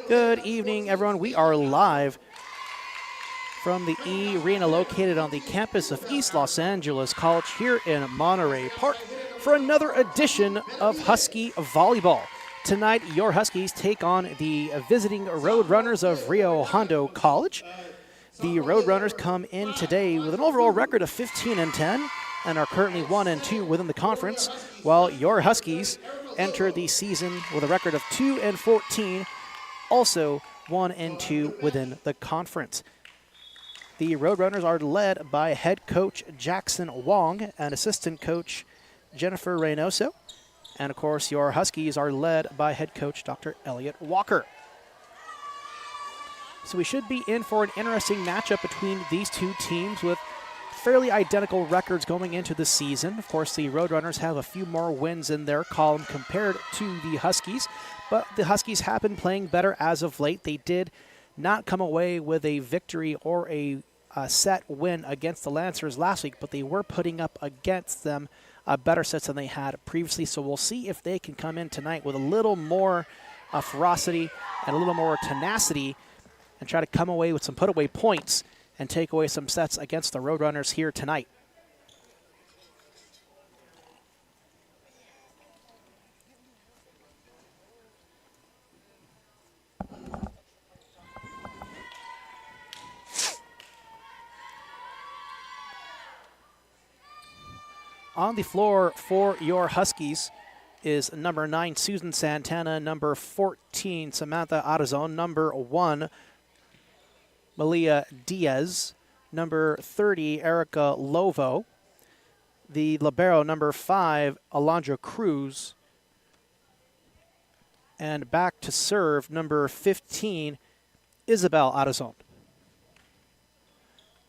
Good evening, everyone. We are live from the E Arena located on the campus of East Los Angeles College here in Monterey Park for another edition of Husky Volleyball. Tonight, your Huskies take on the visiting Roadrunners of Rio Hondo College. The Roadrunners come in today with an overall record of 15-10 and are currently 1-2 within the conference, while your Huskies enter the season with a record of 2-14, also 1-2 within the conference. The Roadrunners are led by head coach Jackson Wong and assistant coach Jennifer Reynoso. And of course, your Huskies are led by head coach Dr. Elliot Walker. So we should be in for an interesting matchup between these two teams with fairly identical records going into the season. Of course, the Roadrunners have a few more wins in their column compared to the Huskies, but the Huskies have been playing better as of late. They did not come away with a victory or a set win against the Lancers last week, but they were putting up against them better sets than they had previously. So we'll see if they can come in tonight with a little more ferocity and a little more tenacity and try to come away with some put-away points and take away some sets against the Roadrunners here tonight. On the floor for your Huskies is number 9, Susan Santana, number 14, Samantha Arizon, number 1, Malia Diaz, number 30, Erica Lovo, the libero, number 5, Alondra Cruz, and back to serve, number 15, Isabel Arizon.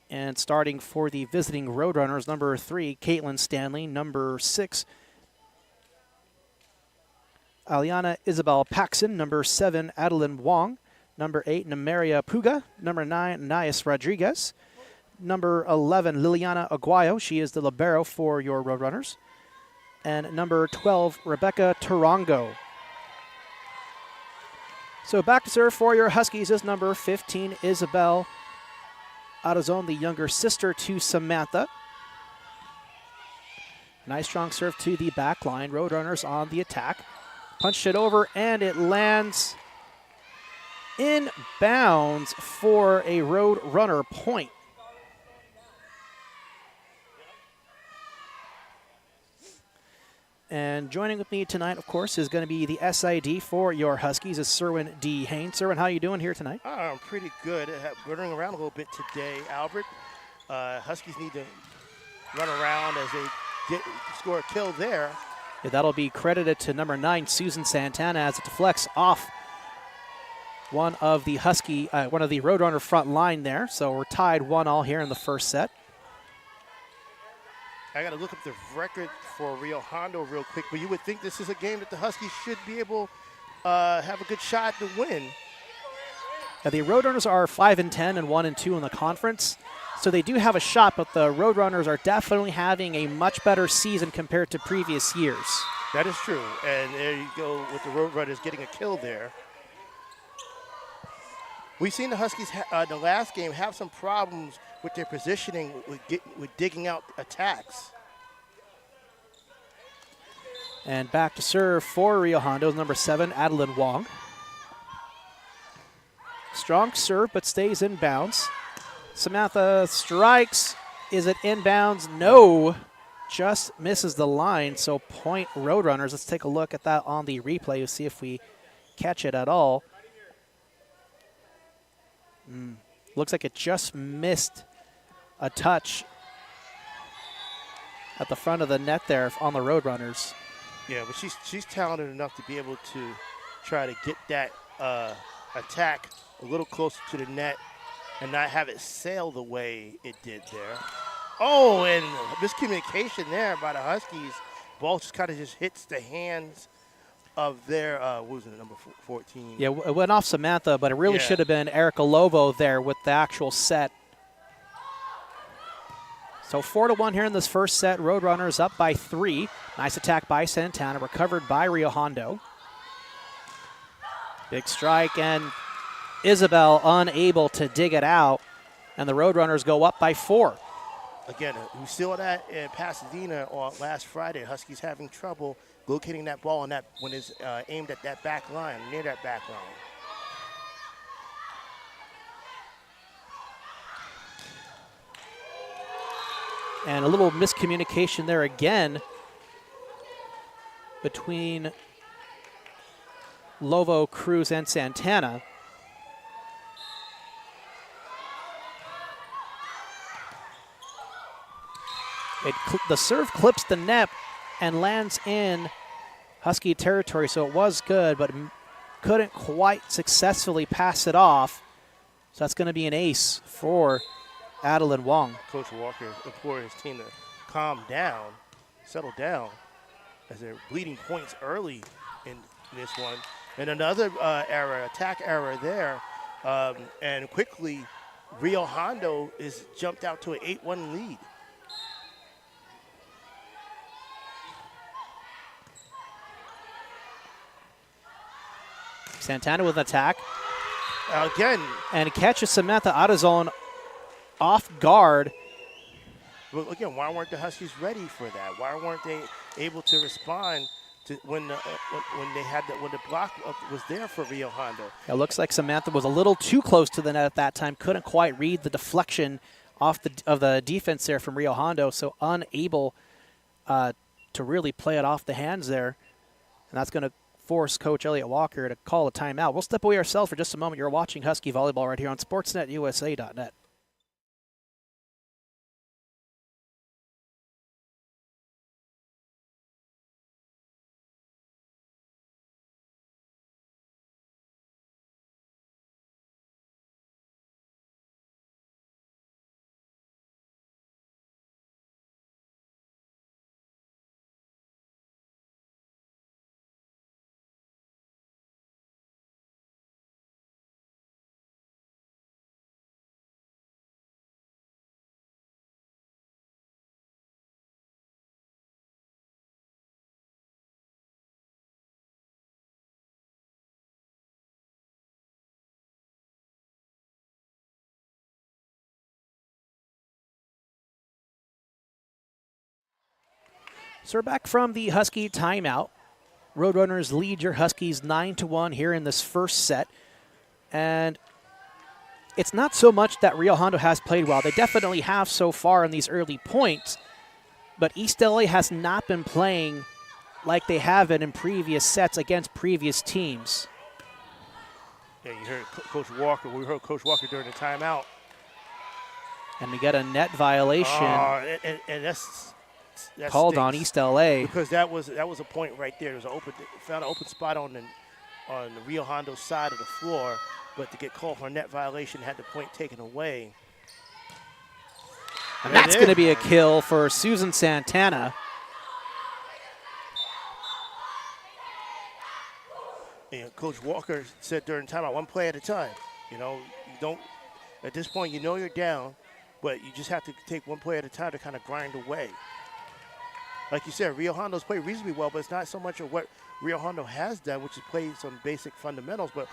And starting for the visiting Roadrunners, number 3, Caitlin Stanley, number 6, Aliana Isabel Paxson, number 7, Adeline Wong, number 8, Namaria Puga, number 9, Nias Rodriguez, number 11, Liliana Aguayo, she is the libero for your Roadrunners, and number 12, Rebecca Tarango. So back to serve for your Huskies is number 15, Isabel Arizon, the younger sister to Samantha. Nice strong serve to the back line. Roadrunners on the attack. Punched it over, and it lands in bounds for a Roadrunner point. And joining with me tonight, of course, is going to be the SID for your Huskies, is Cerwin D. Haynes. Cerwin, how are you doing here tonight? I'm pretty good. Running around a little bit today, Albert. Huskies need to run around as they score a kill there. Yeah, that'll be credited to number 9, Susan Santana, as it deflects off one of the Roadrunner front line there. So we're tied 1-1 here in the first set. I got to look up the record for Rio Hondo real quick, but you would think this is a game that the Huskies should be able have a good shot to win. Now, the Roadrunners are 5-10 and 1-2 in the conference, so they do have a shot, but the Roadrunners are definitely having a much better season compared to previous years. That is true, and there you go with the Roadrunners getting a kill there. We've seen the Huskies the last game have some problems with their positioning, with digging out attacks. And back to serve for Rio Hondo is number 7, Adeline Wong. Strong serve, but stays in bounds. Samantha strikes. Is it inbounds? No. Just misses the line, so point Roadrunners. Let's take a look at that on the replay to see if we catch it at all. Looks like it just missed a touch at the front of the net there on the Roadrunners. Yeah, but she's talented enough to be able to try to get that attack a little closer to the net and not have it sail the way it did there. Oh, and miscommunication there by the Huskies. Ball just kind of hits the hands of their, what was it, number 14? Yeah, it went off Samantha, but it really should have been Erica Lovo there with the actual set. So 4-1 here in this first set. Roadrunners up by 3. Nice attack by Santana, recovered by Rio Hondo. Big strike, and Isabel unable to dig it out, and the Roadrunners go up by 4. Again, we saw that in Pasadena last Friday. Huskies having trouble locating that ball and that when it's aimed at that back line, near that back line. And a little miscommunication there again between Lovo, Cruz, and Santana. The serve clips the net and lands in Husky territory, so it was good, but couldn't quite successfully pass it off. So that's going to be an ace for Adeline Wong. Coach Walker implored his team to calm down, settle down, as they're bleeding points early in this one. And another attack error there, and quickly Rio Hondo is jumped out to an 8-1 lead. Santana with an attack. Again. And catches Samantha out of zone off guard. But again, why weren't the Huskies ready for that? Why weren't they able to respond to when the block was there for Rio Hondo? It looks like Samantha was a little too close to the net at that time. Couldn't quite read the deflection of the defense there from Rio Hondo, so unable to really play it off the hands there. And that's going to force Coach Elliott Walker to call a timeout. We'll step away ourselves for just a moment. You're watching Husky Volleyball right here on SportsNetUSA.net. So we're back from the Husky timeout. Roadrunners lead your Huskies 9-1 here in this first set. And it's not so much that Rio Hondo has played well. They definitely have so far in these early points. But East LA has not been playing like they have been in previous sets against previous teams. Yeah, you heard Coach Walker. We heard Coach Walker during the timeout. And we get a net violation. And that's called on East LA. Because that was a point right there. There was found an open spot on the Rio Hondo side of the floor, but to get called for a net violation, had the point taken away. And that's going to be a kill for Susan Santana. And Coach Walker said during timeout, one play at a time. You know, you don't, at this point, you know you're down, but you just have to take one play at a time to kind of grind away. Like you said, Rio Hondo's played reasonably well, but it's not so much of what Rio Hondo has done, which is played some basic fundamentals, but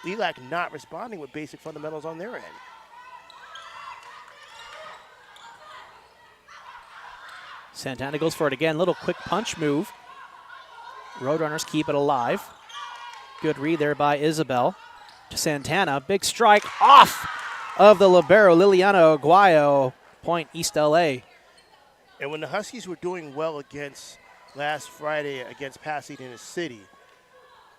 ELAC not responding with basic fundamentals on their end. Santana goes for it again. Little quick punch move. Roadrunners keep it alive. Good read there by Isabel to Santana. Big strike off of the libero, Liliana Aguayo. Point East LA. And when the Huskies were doing well last Friday against Pasadena City,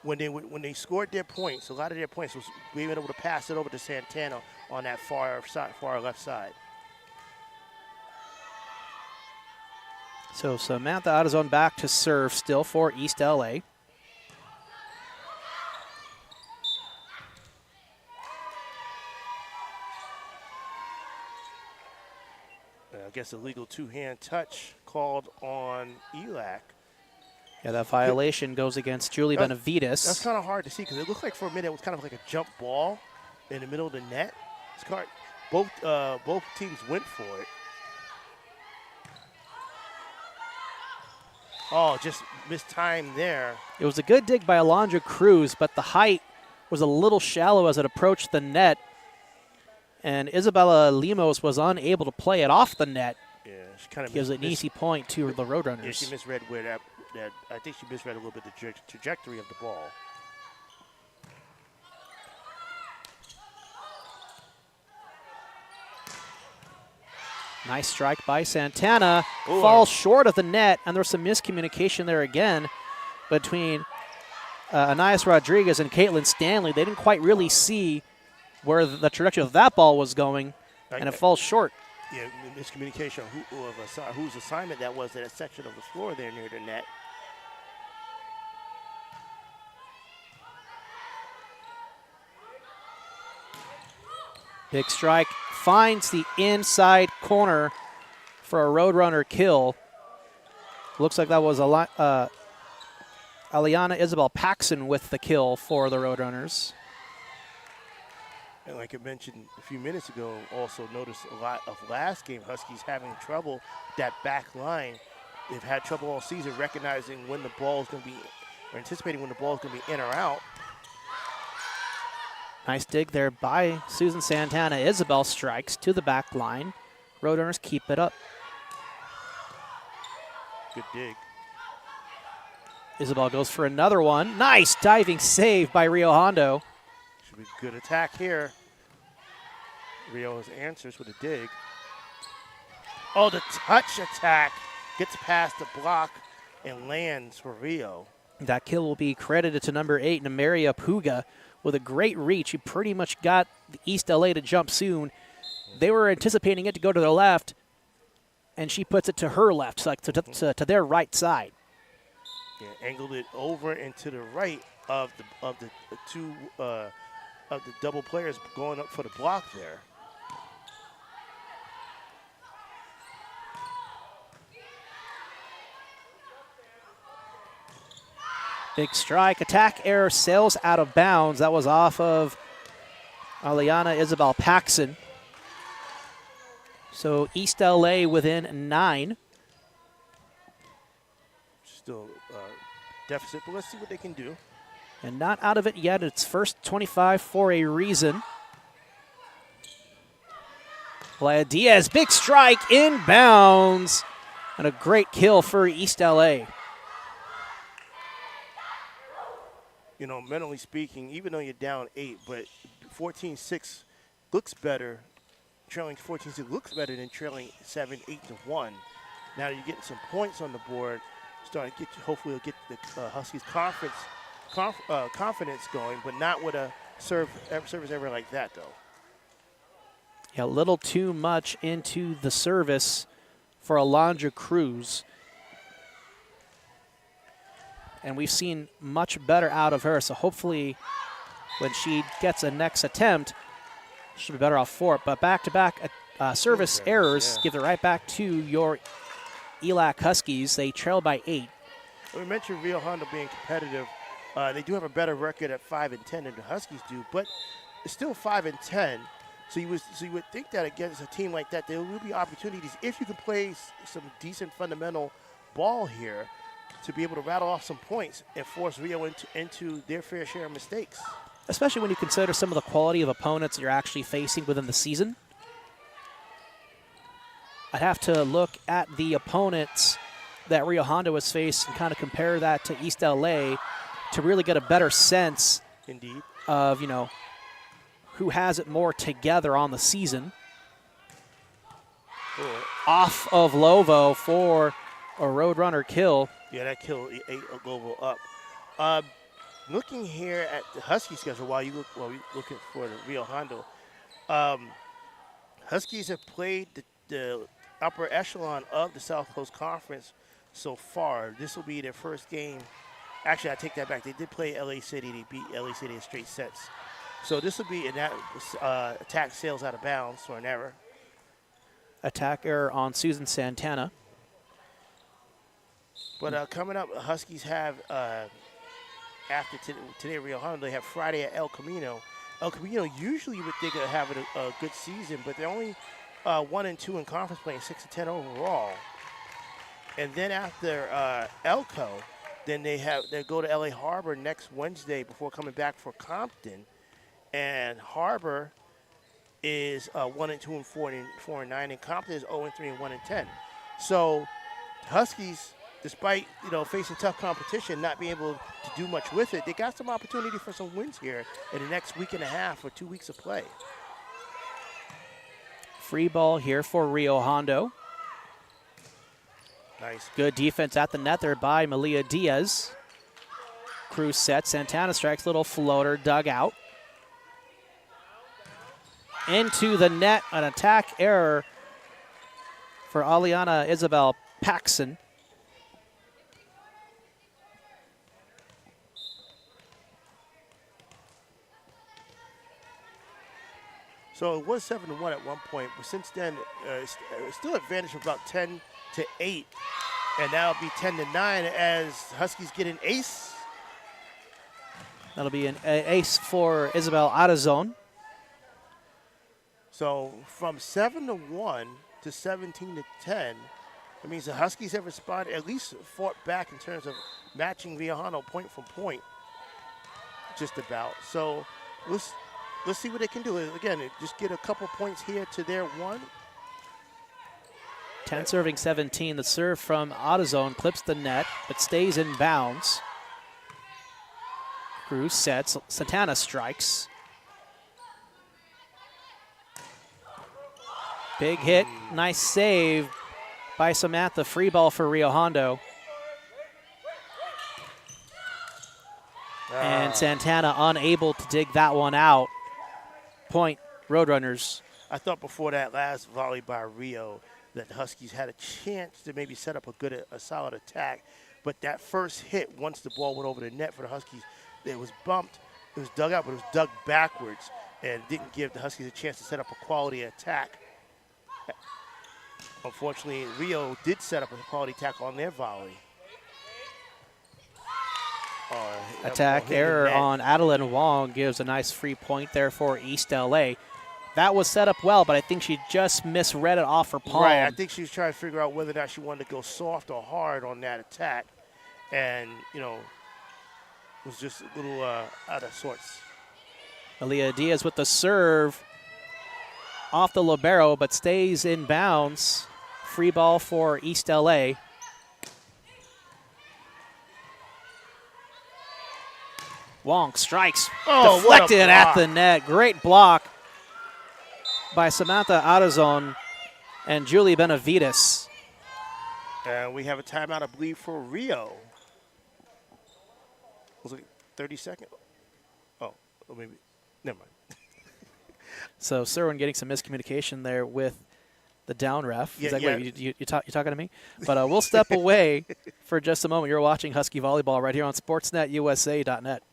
when they scored their points, a lot of their points was being able to pass it over to Santana on that far left side. So Samantha out of zone back to serve still for East LA. I guess a legal two-hand touch called on ELAC. Yeah, that violation goes against Julie Benavides. That's kind of hard to see because it looked like for a minute it was kind of like a jump ball in the middle of the net. Both teams went for it. Oh, just missed time there. It was a good dig by Alondra Cruz, but the height was a little shallow as it approached the net, and Isabella Lemos was unable to play it off the net. Yeah, she kind of gives an easy point to the Roadrunners. Yeah, she misread where that I think she misread a little bit the trajectory of the ball. Nice strike by Santana. Ooh. Falls short of the net, and there's some miscommunication there again between Anais Rodriguez and Caitlin Stanley. They didn't quite really see where the trajectory of that ball was going, and it falls short. Yeah, miscommunication of whose assignment that was, that section of the floor there near the net. Big strike finds the inside corner for a Roadrunner kill. Looks like that was Aliana Isabel Paxson with the kill for the Roadrunners. And like I mentioned a few minutes ago, also noticed a lot of last game, Huskies having trouble that back line. They've had trouble all season recognizing when the ball is going to be, or anticipating when the ball is going to be in or out. Nice dig there by Susan Santana. Isabel strikes to the back line. Roadrunners keep it up. Good dig. Isabel goes for another one. Nice diving save by Rio Hondo. Should be a good attack here. Rio's answers with a dig. Oh, the touch attack gets past the block and lands for Rio. That kill will be credited to number 8, Namaria Puga, with a great reach. He pretty much got the East LA to jump soon. They were anticipating it to go to their left, and she puts it to her left, so like to their right side. Yeah, angled it over and to the right of the two of the double players going up for the block there. Big strike, attack error, sails out of bounds. That was off of Aliana Isabel Paxson. So East LA within 9. Still deficit, but let's see what they can do. And not out of it yet. It's first 25 for a reason. Laya Diaz, big strike, inbounds. And a great kill for East LA. You know, mentally speaking, even though you're down 8, but 14-6 looks better. Trailing 14-6 looks better than trailing 7-8-1. Now you're getting some points on the board. Starting to get, hopefully, it'll get the Huskies confidence going, but not with a service ever like that, though. Yeah, a little too much into the service for Alondra Cruz. And we've seen much better out of her, so hopefully when she gets a next attempt, she'll be better off for it. But back-to-back service errors give it right back to your ELAC Huskies. They trail by 8. We mentioned Rio Hondo being competitive. They do have a better record at 5-10 than the Huskies do, but it's still 5-10. So you would think that against a team like that, there will be opportunities if you can play some decent fundamental ball here to be able to rattle off some points and force Rio into their fair share of mistakes. Especially when you consider some of the quality of opponents that you're actually facing within the season. I'd have to look at the opponents that Rio Hondo has faced and kind of compare that to East LA to really get a better sense Indeed. of, who has it more together on the season. Cool. Off of Lovo for a Roadrunner kill. Yeah, that kill ate Lovo up. Looking here at the Husky schedule while we're looking for the Rio Hondo, Huskies have played the upper echelon of the South Coast Conference so far. This will be their first game. Actually, I take that back. They did play LA City. They beat LA City in straight sets. So this will be an attack sails out of bounds for an error. Attack error on Susan Santana. But coming up, Huskies have, after today, Rio Hondo, they have Friday at El Camino. El Camino usually you would think of having a good season, but they're only 1-2 in conference play, 6-10 overall. And then after Elko, Then they go to LA Harbor next Wednesday before coming back for Compton, and Harbor is 1-2 and 4-9, and Compton is 0-3 and 1-10. So Huskies, despite facing tough competition, not being able to do much with it, they got some opportunity for some wins here in the next week and a half or 2 weeks of play. Free ball here for Rio Hondo. Nice. Good defense at the net there by Malia Diaz. Cruz sets. Santana strikes. Little floater dug out. Into the net. An attack error for Aliana Isabel Paxson. So it was 7-1 at one point, but since then, it's still advantage of about 10-8, and now it'll be 10-9 as Huskies get an ace. That'll be an ace for Isabel Arazon. So from 7-1 to 17-10, it means the Huskies have responded, at least fought back in terms of matching Rio Hondo point for point, just about. So let's see what they can do. Again, just get a couple points here to their one. 10 serving 17. The serve from Arazon clips the net, but stays in bounds. Cruz sets. Santana strikes. Big hit. Nice save by Samantha. Free ball for Rio Hondo. And Santana unable to dig that one out. Point Roadrunners. I thought before that last volley by Rio that the Huskies had a chance to maybe set up a solid attack, but that first hit, once the ball went over the net for the Huskies, it was bumped, it was dug out, but it was dug backwards and didn't give the Huskies a chance to set up a quality attack. Unfortunately, Rio did set up a quality attack on their volley. Attack error on Adeline Wong gives a nice free point there for East LA. That was set up well, but I think she just misread it off her palm. Right, I think she was trying to figure out whether or not she wanted to go soft or hard on that attack. And, was just a little out of sorts. Malia Diaz with the serve off the libero, but stays in bounds. Free ball for East LA. Wong strikes, deflected at the net. Great block by Samantha Arazon and Julie Benavides. And we have a timeout, I believe, for Rio. Was it 30 seconds? Oh, maybe. Never mind. So Cerwin getting some miscommunication there with the down ref. Yeah, He's like, wait, you talking to me? But we'll step away for just a moment. You're watching Husky Volleyball right here on SportsNetUSA.net.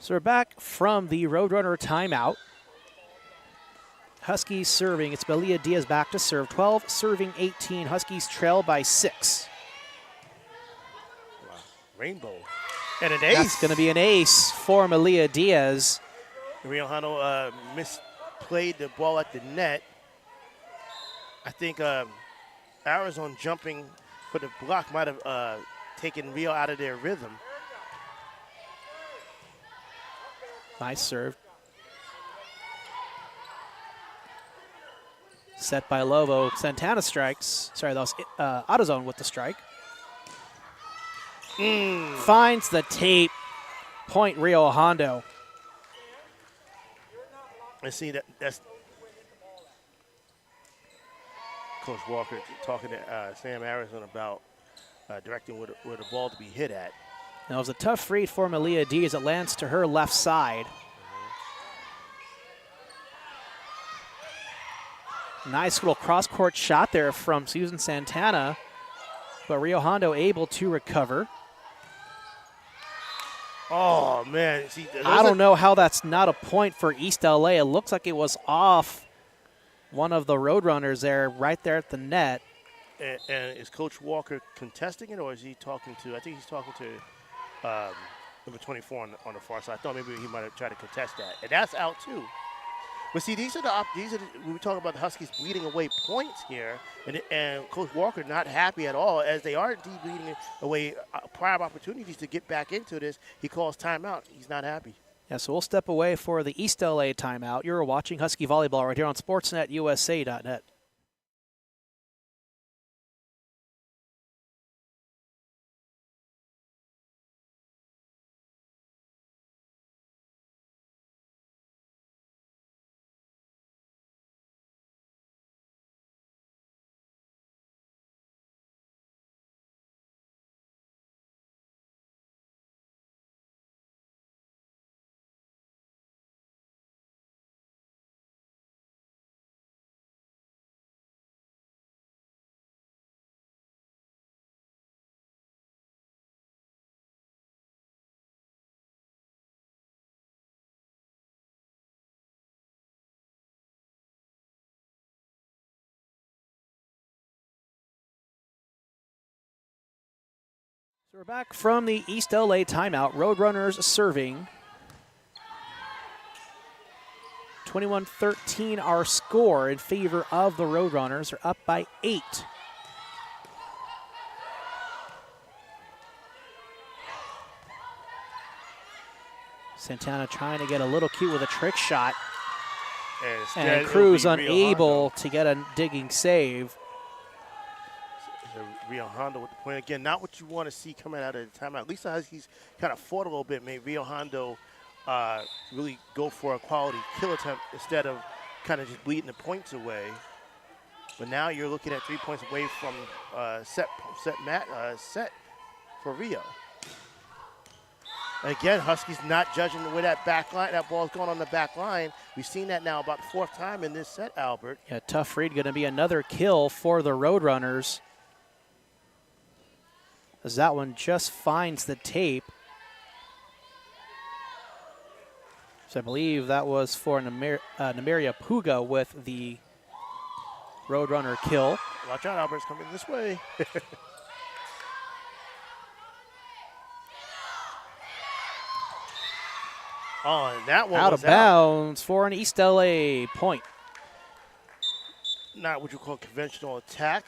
So we're back from the Roadrunner timeout. Huskies serving. It's Malia Diaz back to serve. 12 serving 18. Huskies trail by 6. Wow. Rainbow. And an ace. That's going to be an ace for Malia Diaz. Rio Hondo misplayed the ball at the net. I think Arizona jumping for the block might have taken Rio out of their rhythm. Nice serve. Set by Lobo. Santana strikes. Sorry, that was Arazon with the strike. Finds the tape. Point Rio Hondo. And see, that's Coach Walker talking to Sam Harrison about directing where the ball to be hit at. Now, it was a tough read for Malia D as it lands to her left side. Nice little cross-court shot there from Susan Santana, but Rio Hondo able to recover. Oh, man. See, I don't know how that's not a point for East LA. It looks like it was off one of the Roadrunners there, right there at the net. And is Coach Walker contesting it, or is he talking to, I think he's talking to number 24 on the far side. I thought maybe he might have tried to contest that. And that's out, too. But see, these are when we talk about the Huskies bleeding away points here, and Coach Walker not happy at all, as they are indeed bleeding away prime opportunities to get back into this. He calls timeout. He's not happy. Yeah, so we'll step away for the East LA timeout. You're watching Husky Volleyball right here on SportsNetUSA.net. So we're back from the East LA timeout. Roadrunners serving. 21-13 our score in favor of the Roadrunners. They're up by 8. Santana trying to get a little cute with a trick shot. And Cruz unable to get a digging save. Rio Hondo with the point. Again, not what you want to see coming out of the timeout. At least the Huskies kind of fought a little bit, made Rio Hondo really go for a quality kill attempt instead of kind of just bleeding the points away. But now you're looking at 3 points away from set for Rio. And again, Huskies not judging the way that ball's going on the back line. We've seen that now about the 4th time in this set, Albert. Yeah, tough read, going to be another kill for the Roadrunners, as that one just finds the tape. So I believe that was for Namiria Puga with the Roadrunner kill. Watch out, Albert's coming this way. Oh, and that one out was of bounds for an East LA point. Not what you call conventional attack.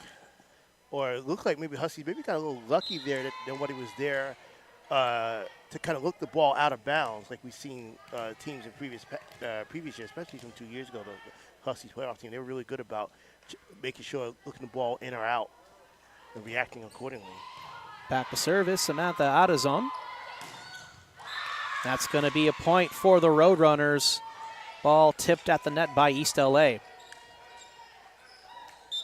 Or it looked like maybe Huskies got a little lucky there than what he was there to kind of look the ball out of bounds, like we've seen teams in previous years, especially from 2 years ago. The Huskies playoff team, they were really good about making sure looking the ball in or out and reacting accordingly. Back to service, Samantha Adazon. That's going to be a point for the Roadrunners. Ball tipped at the net by East LA.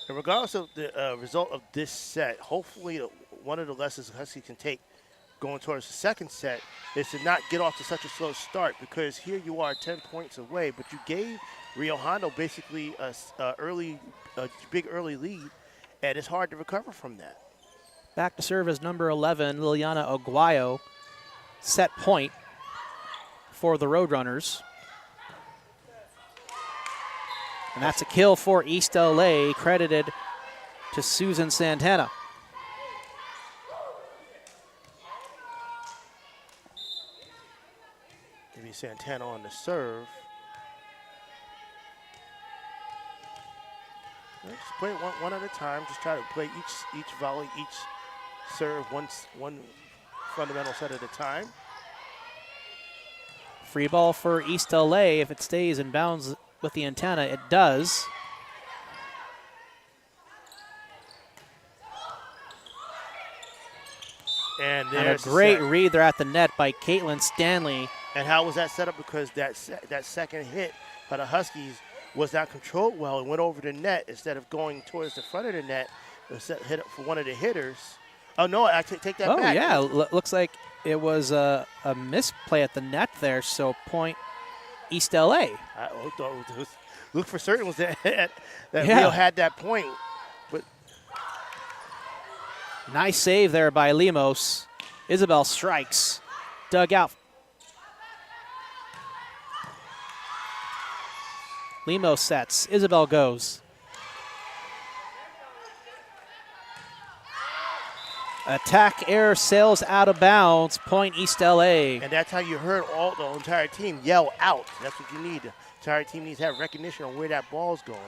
And regardless of the result of this set, hopefully one of the lessons the Huskies can take going towards the second set is to not get off to such a slow start, because here you are 10 points away, but you gave Rio Hondo basically a big early lead, and it's hard to recover from that. Back to serve is number 11, Liliana Aguayo. Set point for the Roadrunners. And that's a kill for East LA, credited to Susan Santana. Maybe Santana on the serve. Just play it one at a time. Just try to play each volley, each serve, one fundamental set at a time. Free ball for East LA. If it stays in bounds with the antenna, it does. And a great read there at the net by Caitlin Stanley. And how was that set up? Because that second hit by the Huskies was not controlled well and went over the net instead of going towards the front of the net. Hit it for one of the hitters. Oh, no, I take that back. Oh, yeah, looks like it was a misplay at the net there, so point East LA. Look for certain was that Rio had that point. But nice save there by Lemos. Isabel strikes. Dug out. Lemos sets. Isabel goes. Attack air sails out of bounds. Point East LA. And that's how you heard the entire team yell out. That's what you need. The entire team needs to have recognition on where that ball's going.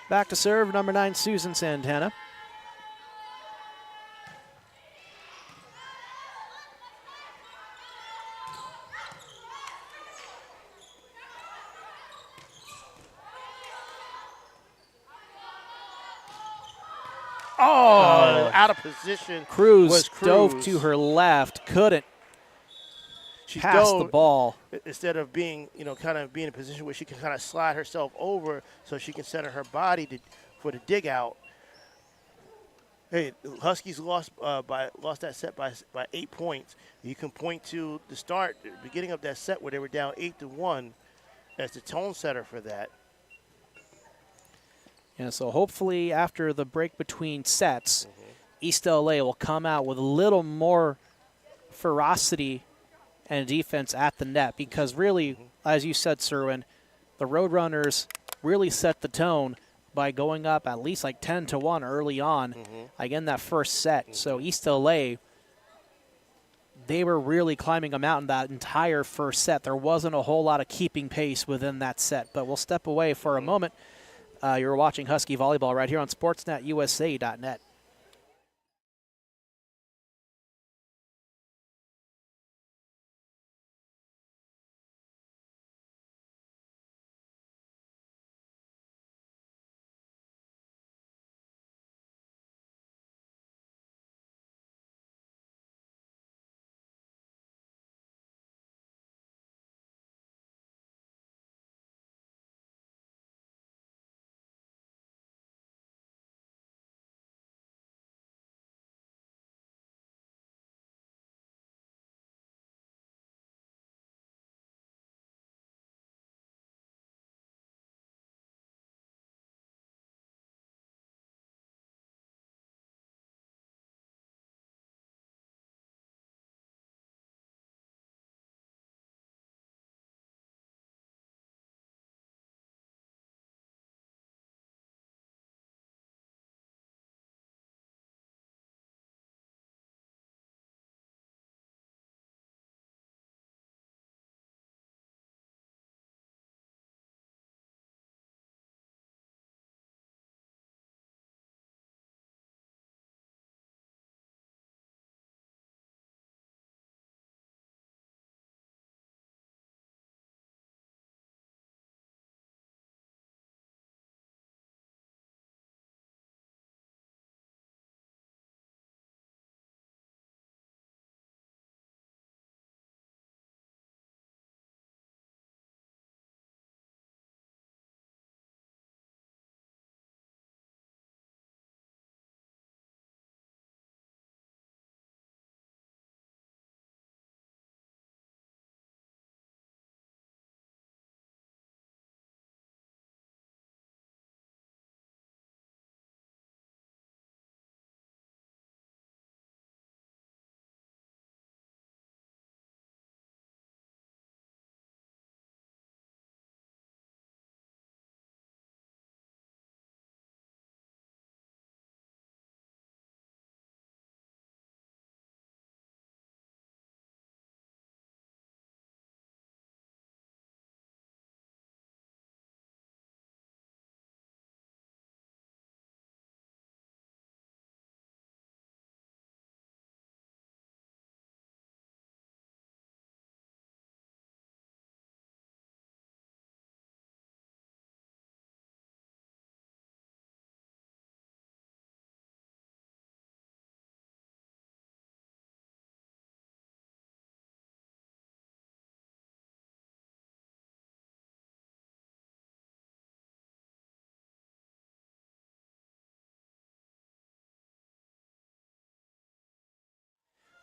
Back to serve, number 9, Susan Santana. Oh, out of position. Cruz dove to her left, couldn't pass the ball. Instead of being, kind of being in a position where she can kind of slide herself over so she can center her body for the dig out. Hey, Huskies lost that set by 8 points. You can point to the beginning of that set where they were down 8-1 as the tone setter for that. Yeah, so hopefully after the break between sets, East LA will come out with a little more ferocity and defense at the net because really, as you said, Cerwin, the Roadrunners really set the tone by going up at least like 10-1 early on, in that first set. So East LA, they were really climbing a mountain that entire first set. There wasn't a whole lot of keeping pace within that set, but we'll step away for a moment. You're watching Husky Volleyball right here on SportsNetUSA.net.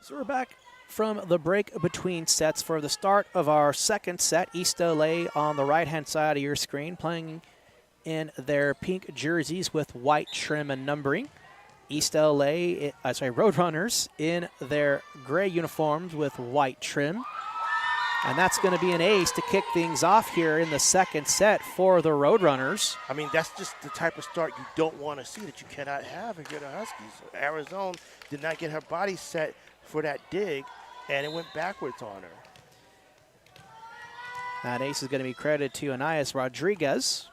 So we're back from the break between sets for the start of our second set. East LA on the right-hand side of your screen, playing in their pink jerseys with white trim and numbering. East LA, Roadrunners in their gray uniforms with white trim. And that's going to be an ace to kick things off here in the second set for the Roadrunners. I mean, that's just the type of start you don't want to see, that you cannot have if you're the Huskies. Arizona did not get her body set for that dig, and it went backwards on her. That ace is going to be credited to Anais Rodriguez.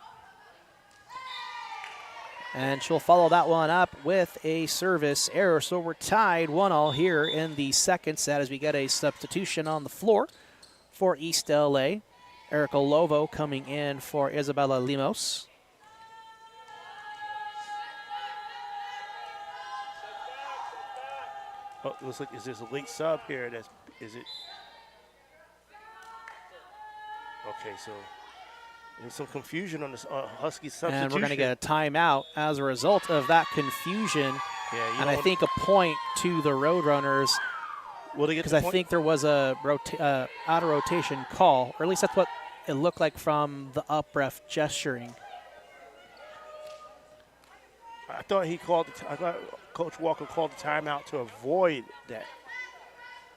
And she'll follow that one up with a service error. So we're tied 1-1 here in the second set as we get a substitution on the floor for East LA. Erica Lovo coming in for Isabella Limos. Oh, it looks like, is this a late sub here? Is it? Okay, so there's some confusion on this Husky substitution. And we're going to get a timeout as a result of that confusion. Yeah, and I think a point to the Roadrunners, because I think there was a out of rotation call, or at least that's what it looked like from the up ref gesturing. I thought he called. I thought Coach Walker called the timeout to avoid that.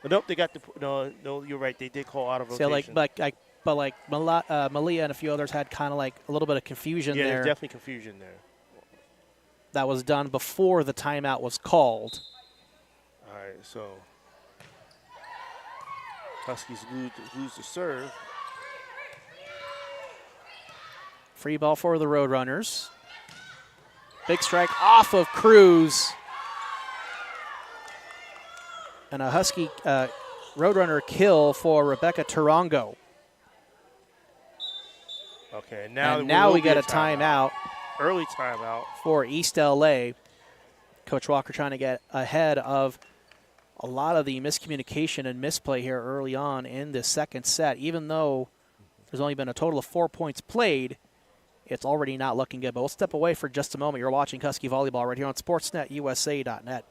But nope, they got the. No, you're right. They did call out of rotation. So like Malia and a few others had kind of like a little bit of confusion there. Yeah, there's definitely confusion there. That was done before the timeout was called. All right, so Huskies lose the serve. Free ball for the Roadrunners. Big strike off of Cruz. And a Husky Roadrunner kill for Rebecca Tarango. Okay, now we get a timeout. Early timeout. For East LA. Coach Walker trying to get ahead of a lot of the miscommunication and misplay here early on in the second set. Even though there's only been a total of 4 points played, it's already not looking good. But we'll step away for just a moment. You're watching Husky Volleyball right here on SportsNetUSA.net.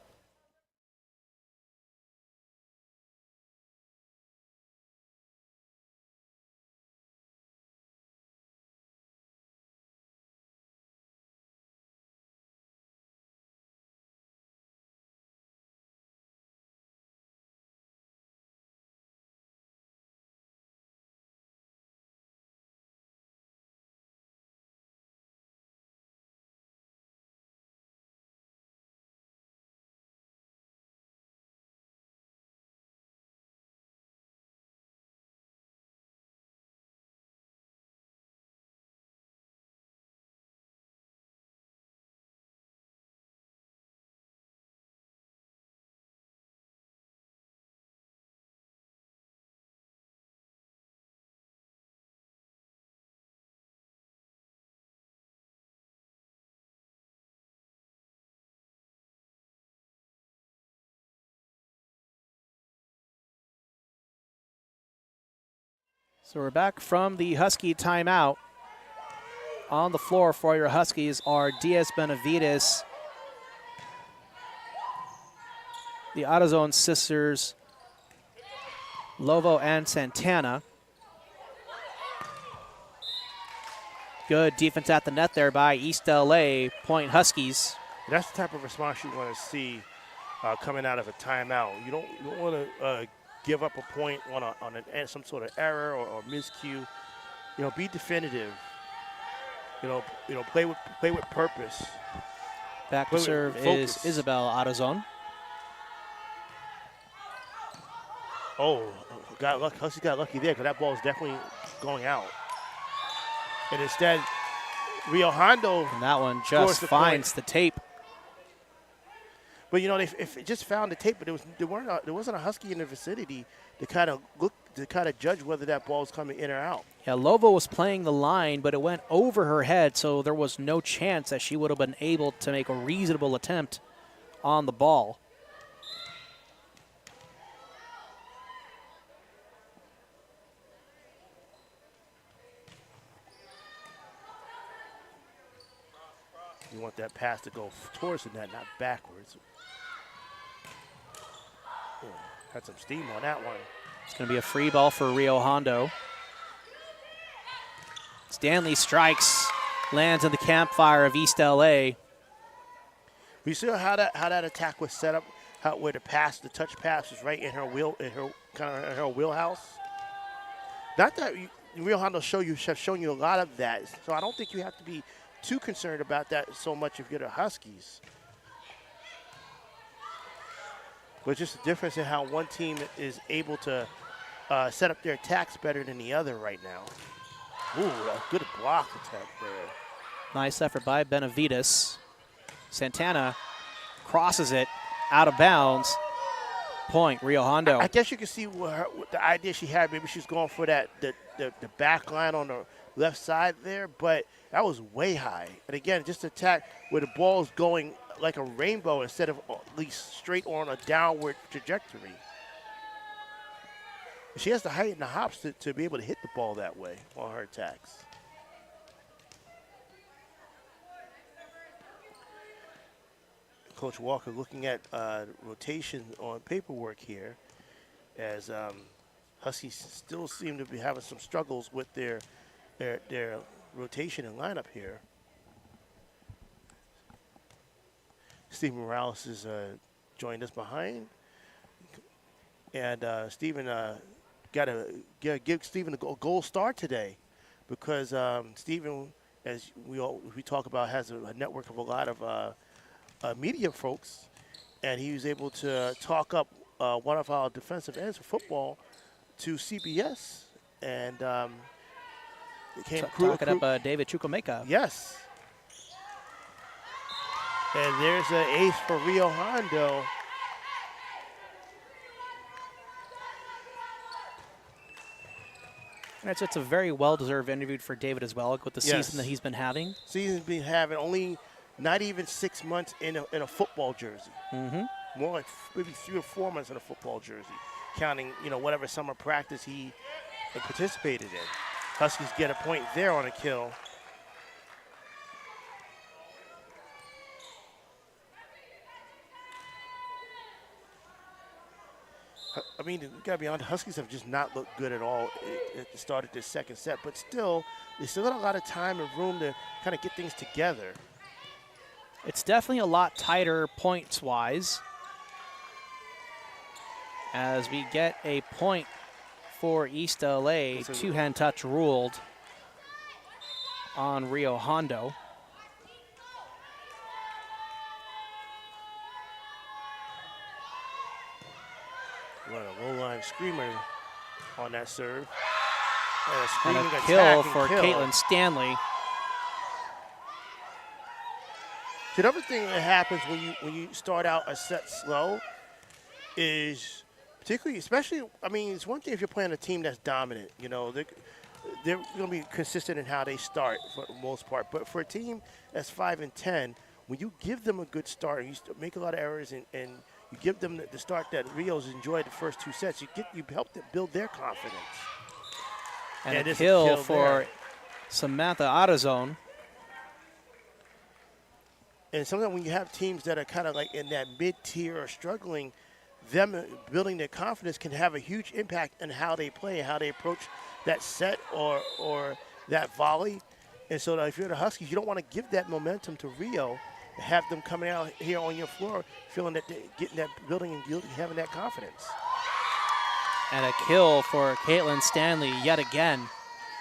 So we're back from the Husky timeout. On the floor for your Huskies are Diaz Benavides, the AutoZone sisters, Lovo and Santana. Good defense at the net there by East LA, point Huskies. That's the type of response you want to see coming out of a timeout. You don't want to give up a point on some sort of error or miscue. Be definitive. Play with purpose. Back to serve is Isabel AutoZone. Oh, Huskies got lucky there because that ball is definitely going out. And instead, Rio Hondo. And that one just finds the tape. But if it just found the tape, but there wasn't a Husky in the vicinity to kind of judge whether that ball is coming in or out. Yeah, Lovo was playing the line, but it went over her head, so there was no chance that she would have been able to make a reasonable attempt on the ball. You want that pass to go towards the net, not backwards. Yeah. Had some steam on that one. It's going to be a free ball for Rio Hondo. Stanley strikes, lands in the campfire of East LA. We saw how that attack was set up, where the touch pass was right in her wheelhouse. Not that Rio Hondo have shown you a lot of that, so I don't think you have to be too concerned about that so much if you're the Huskies. But just the difference in how one team is able to set up their attacks better than the other right now. Ooh, a good block attack there. Nice effort by Benavides. Santana crosses it out of bounds. Point, Rio Hondo. I guess you can see what the idea she had. Maybe she's going for the back line on the left side there, but that was way high. And again, just attack where the ball is going like a rainbow instead of at least straight on a downward trajectory. She has the height and the hops to be able to hit the ball that way on her attacks. Coach Walker looking at rotation on paperwork here, as Huskies still seem to be having some struggles with their rotation and lineup here. Steve Morales is joined us behind, and Steven got to give Steven a gold star today, because Steven, as we talk about, has a network of a lot of media folks, and he was able to talk up one of our defensive ends for football to CBS, and it came talking up David Chukwemeka. Yes. And there's an ace for Rio Hondo. It's a very well-deserved interview for David as well, with the season that he's been having. Season's been having only not even 6 months in a football jersey. Mm-hmm. More like maybe 3 or 4 months in a football jersey, counting whatever summer practice he participated in. Huskies get a point there on a kill. I mean, we got to be honest, Huskies have just not looked good at all at the start of this second set, but still, they still got a lot of time and room to kind of get things together. It's definitely a lot tighter points-wise, as we get a point for East LA. Two-hand touch ruled on Rio Hondo. What a low-line screamer on that serve. And a kill for Caitlin Stanley. The other thing that happens when you start out a set slow is, especially, I mean, it's one thing if you're playing a team that's dominant. They're going to be consistent in how they start for the most part. But for a team that's 5-10, when you give them a good start, you make a lot of errors and you give them the start that Rio's enjoyed the first 2 sets, you help them build their confidence. And a kill for there. Samantha Autozone. And sometimes when you have teams that are kind of like in that mid-tier or struggling, them building their confidence can have a huge impact on how they play, how they approach that set or that volley. And so if you're the Huskies, you don't want to give that momentum to Rio, have them coming out here on your floor feeling that they're getting that building and having that confidence. And a kill for Caitlin Stanley yet again.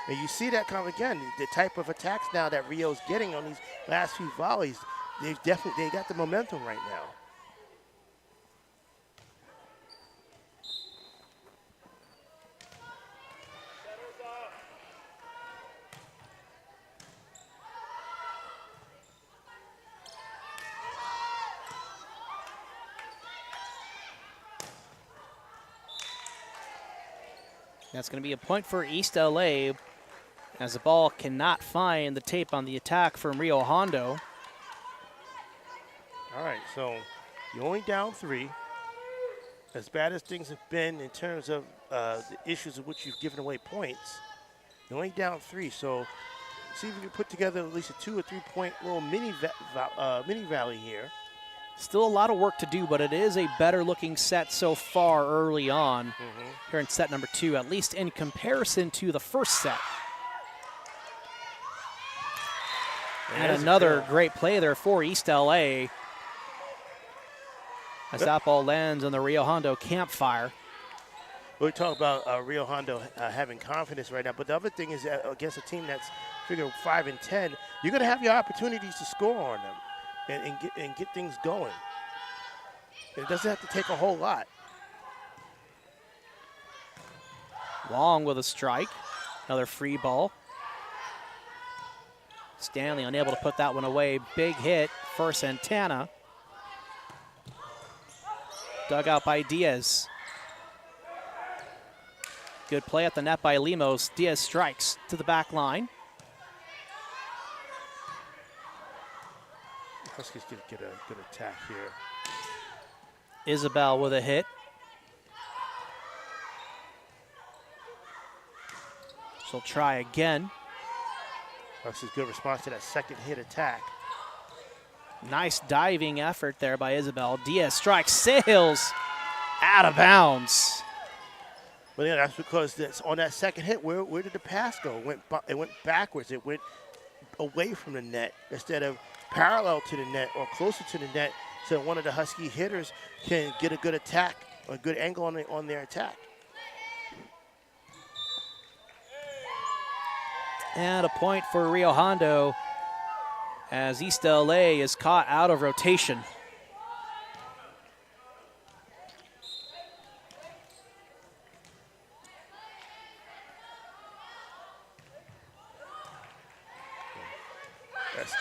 And you see that come again, the type of attacks now that Rio's getting on these last few volleys. They got the momentum right now. That's going to be a point for East LA, as the ball cannot find the tape on the attack from Rio Hondo. All right, so you're only down 3. As bad as things have been in terms of the issues of which you've given away points, you're only down 3. So see if you can put together at least a 2 or 3 point little mini rally here. Still a lot of work to do, but it is a better looking set so far early on here in set number 2, at least in comparison to the first set. And another great play there for East LA as that ball lands on the Rio Hondo campfire. We talk about Rio Hondo having confidence right now, but the other thing is that against a team that's figure 5 and 10, you're going to have your opportunities to score on them and get things going. It doesn't have to take a whole lot. Long with a strike, another free ball. Stanley unable to put that one away. Big hit for Santana. Dug out by Diaz. Good play at the net by Lemos. Diaz strikes to the back line. Huskies get a good attack here. Isabel with a hit. She'll try again. Huskies good response to that second hit attack. Nice diving effort there by Isabel. Diaz strikes, sails out of bounds. But yeah, that's because that's on that second hit, where did the pass go? It went backwards. It went away from the net instead of parallel to the net or closer to the net, so one of the Husky hitters can get a good attack, a good angle on their attack. And a point for Rio Hondo as East LA is caught out of rotation. Yes.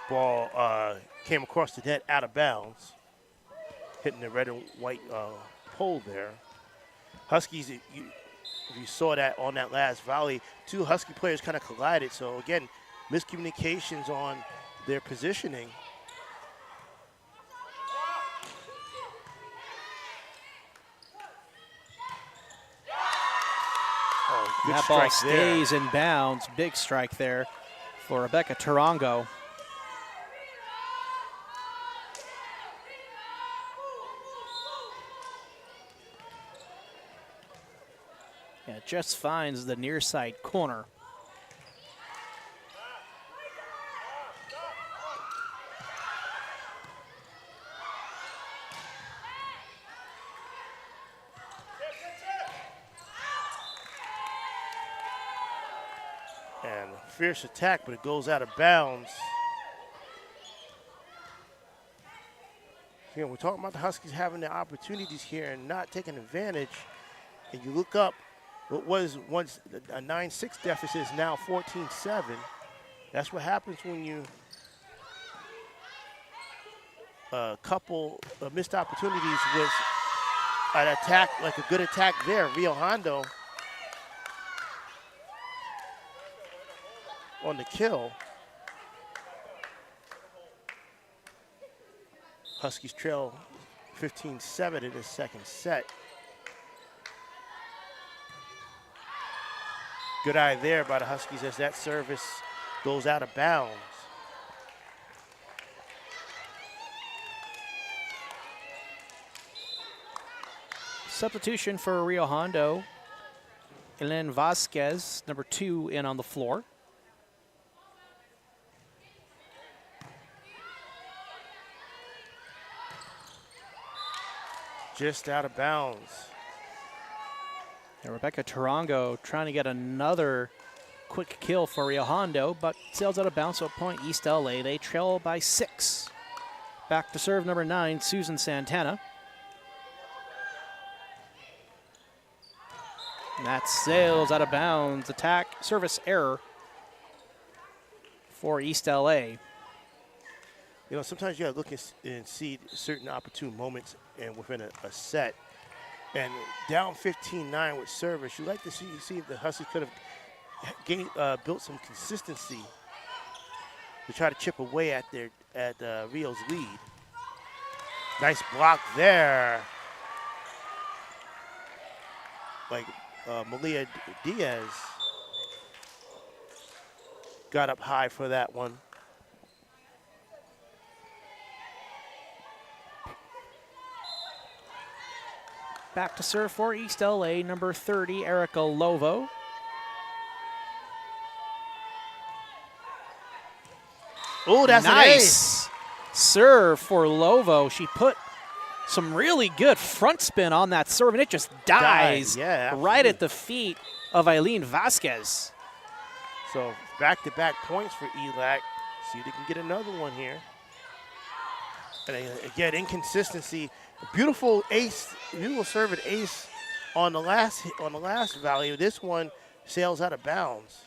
Ball came across the net out of bounds, hitting the red and white pole there. Huskies, if you saw that on that last volley, two Husky players kind of collided. So again, miscommunications on their positioning. Oh, good that ball strike stays there. in bounds. Big strike there for Rebecca Tarango. Yeah, just finds the near side corner. And fierce attack, but it goes out of bounds. You know, we're talking about the Huskies having the opportunities here and not taking advantage. And you look up, what was once a 9-6 deficit is now 14-7. That's what happens when you couple missed opportunities with an attack, like a good attack there. Rio Hondo on the kill. Huskies trail 15-7 in the second set. Good eye there by the Huskies as that service goes out of bounds. Substitution for Rio Hondo. Elen Vasquez, number 2, in on the floor. Just out of bounds. And Rebecca Tarango trying to get another quick kill for Rio Hondo, but sails out of bounds, so a point East LA. They trail by 6. Back to serve number 9, Susan Santana. And that sails out of bounds. Attack, service error for East LA. You know, sometimes you got to look and see certain opportune moments and within a set. And down 15-9 with service, you like to see if the Huskies could have built some consistency to try to chip away at Rio's lead. Nice block there, like Malia Diaz. got up high for that one. Back to serve for East LA, number 30, Erica Lovo. Oh, that's an ace. Serve for Lovo. She put some really good front spin on that serve, and it just dies right at the feet of Eileen Vasquez. So back-to-back points for ELAC. See if they can get another one here. And again, inconsistency. Beautiful ace, beautiful serve and ace on the last value. This one sails out of bounds.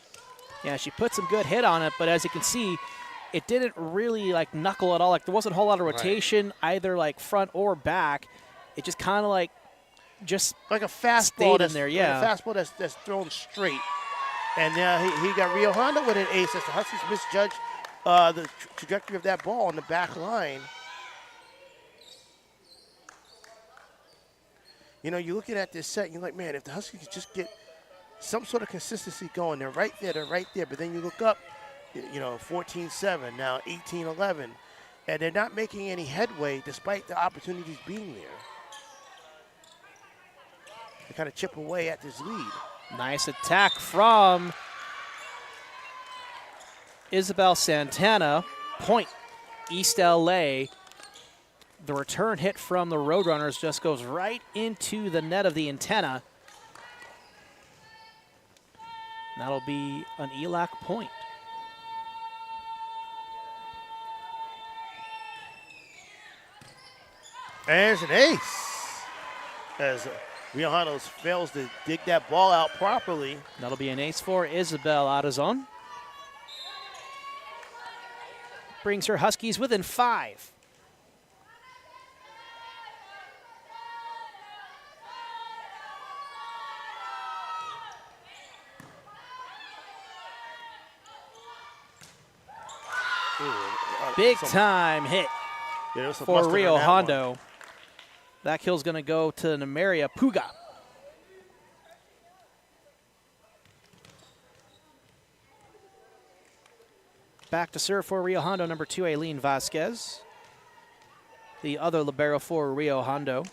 Yeah, she put some good hit on it, but as you can see, it didn't really like knuckle at all. Like there wasn't a whole lot of rotation, either like front or back. It just kind of like like a fastball in there. Yeah, like a fastball that's thrown straight. And he got Rio Hondo with an ace as the Huskies misjudged the trajectory of that ball on the back line. You know, you're looking at this set, and you're like, man, if the Huskies could just get some sort of consistency going, they're right there. But then you look up, you know, 14-7, now 18-11, and they're not making any headway despite the opportunities being there. They kind of chip away at this lead. Nice attack from Isabel Santana. Point, East LA. The return hit from the Roadrunners just goes right into the net of the antenna. That'll be an ELAC point. There's an ace. As Rio Hondo fails to dig that ball out properly. That'll be an ace for Isabel Arizon. Brings her Huskies within 5. Big time hit for Rio Hondo. That kill's going to go to Namaria Puga. Back to serve for Rio Hondo, number 2, Eileen Vasquez. The other libero for Rio Hondo.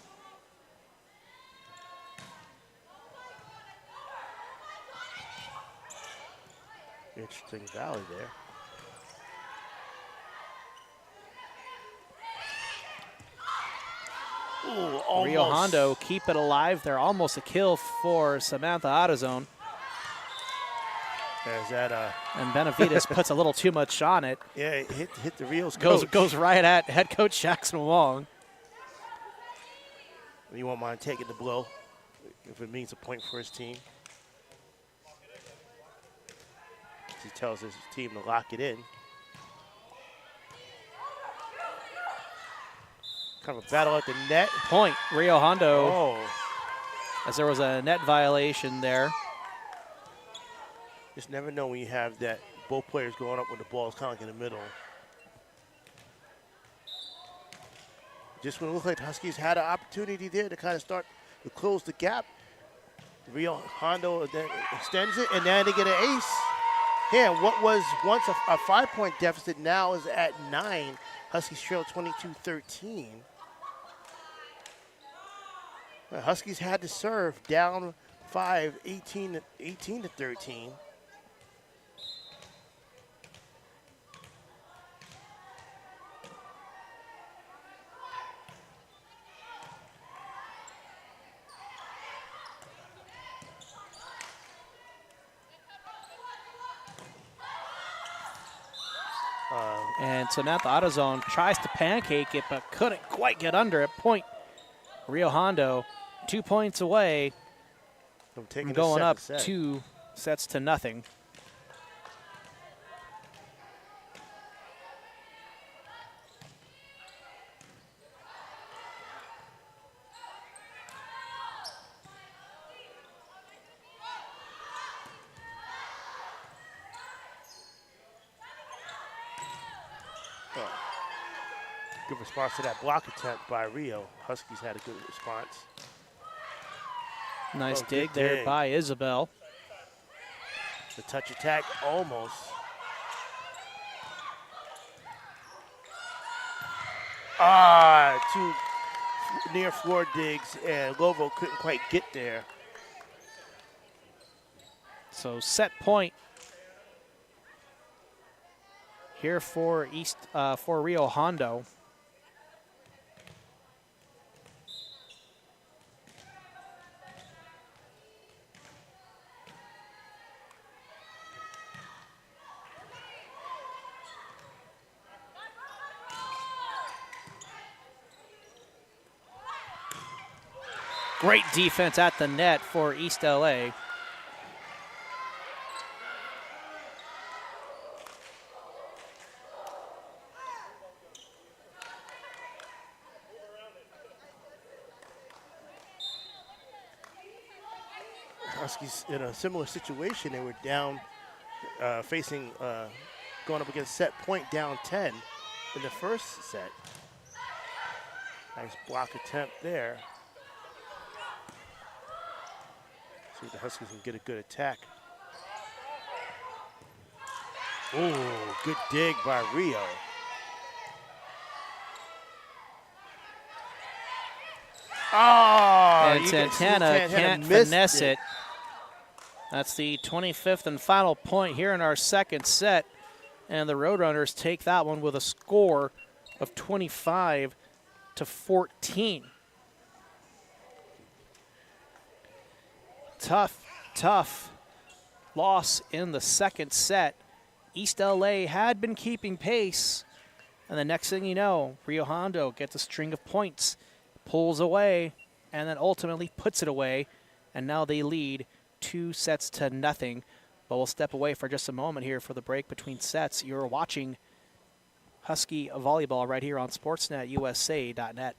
Interesting valley there. Ooh, Rio Hondo keep it alive. They're almost a kill for Samantha Arizon. And Benavides puts a little too much on it. Yeah, it hit the Rio's coach. Goes right at head coach Jackson Wong. You won't mind taking the blow if it means a point for his team. He tells his team to lock it in. Kind of a battle at the net. Point, Rio Hondo. Oh. As there was a net violation there. Just never know when you have that both players going up when the ball is kind of like in the middle. Just when it looked like the Huskies had an opportunity there to kind of start to close the gap, Rio Hondo then extends it, and then they get an ace. Here, what was once a 5-point deficit now is at 9. Huskies trail 22-13. The Huskies had to serve down 5, 18-13. And Samantha Arizon tries to pancake it, but couldn't quite get under it. Point, Rio Hondo, 2 points away from going up 2 sets to nothing. Good response to that block attempt by Rio. Huskies had a good response. Nice dig there by Isabel. The touch attack almost. Two near floor digs, and Lovo couldn't quite get there. So set point here for for Rio Hondo. Great defense at the net for East LA. Huskies in a similar situation. They were down, going up against set point, down 10 in the first set. Nice block attempt there. See if the Huskies can get a good attack. Ooh, good dig by Rio. And Santana can't finesse it. That's the 25th and final point here in our second set. And the Roadrunners take that one with a score of 25-14. Tough loss in the second set. East LA had been keeping pace. And the next thing you know, Rio Hondo gets a string of points, pulls away, and then ultimately puts it away. And now they lead 2-0. But we'll step away for just a moment here for the break between sets. You're watching Husky Volleyball right here on SportsNetUSA.net.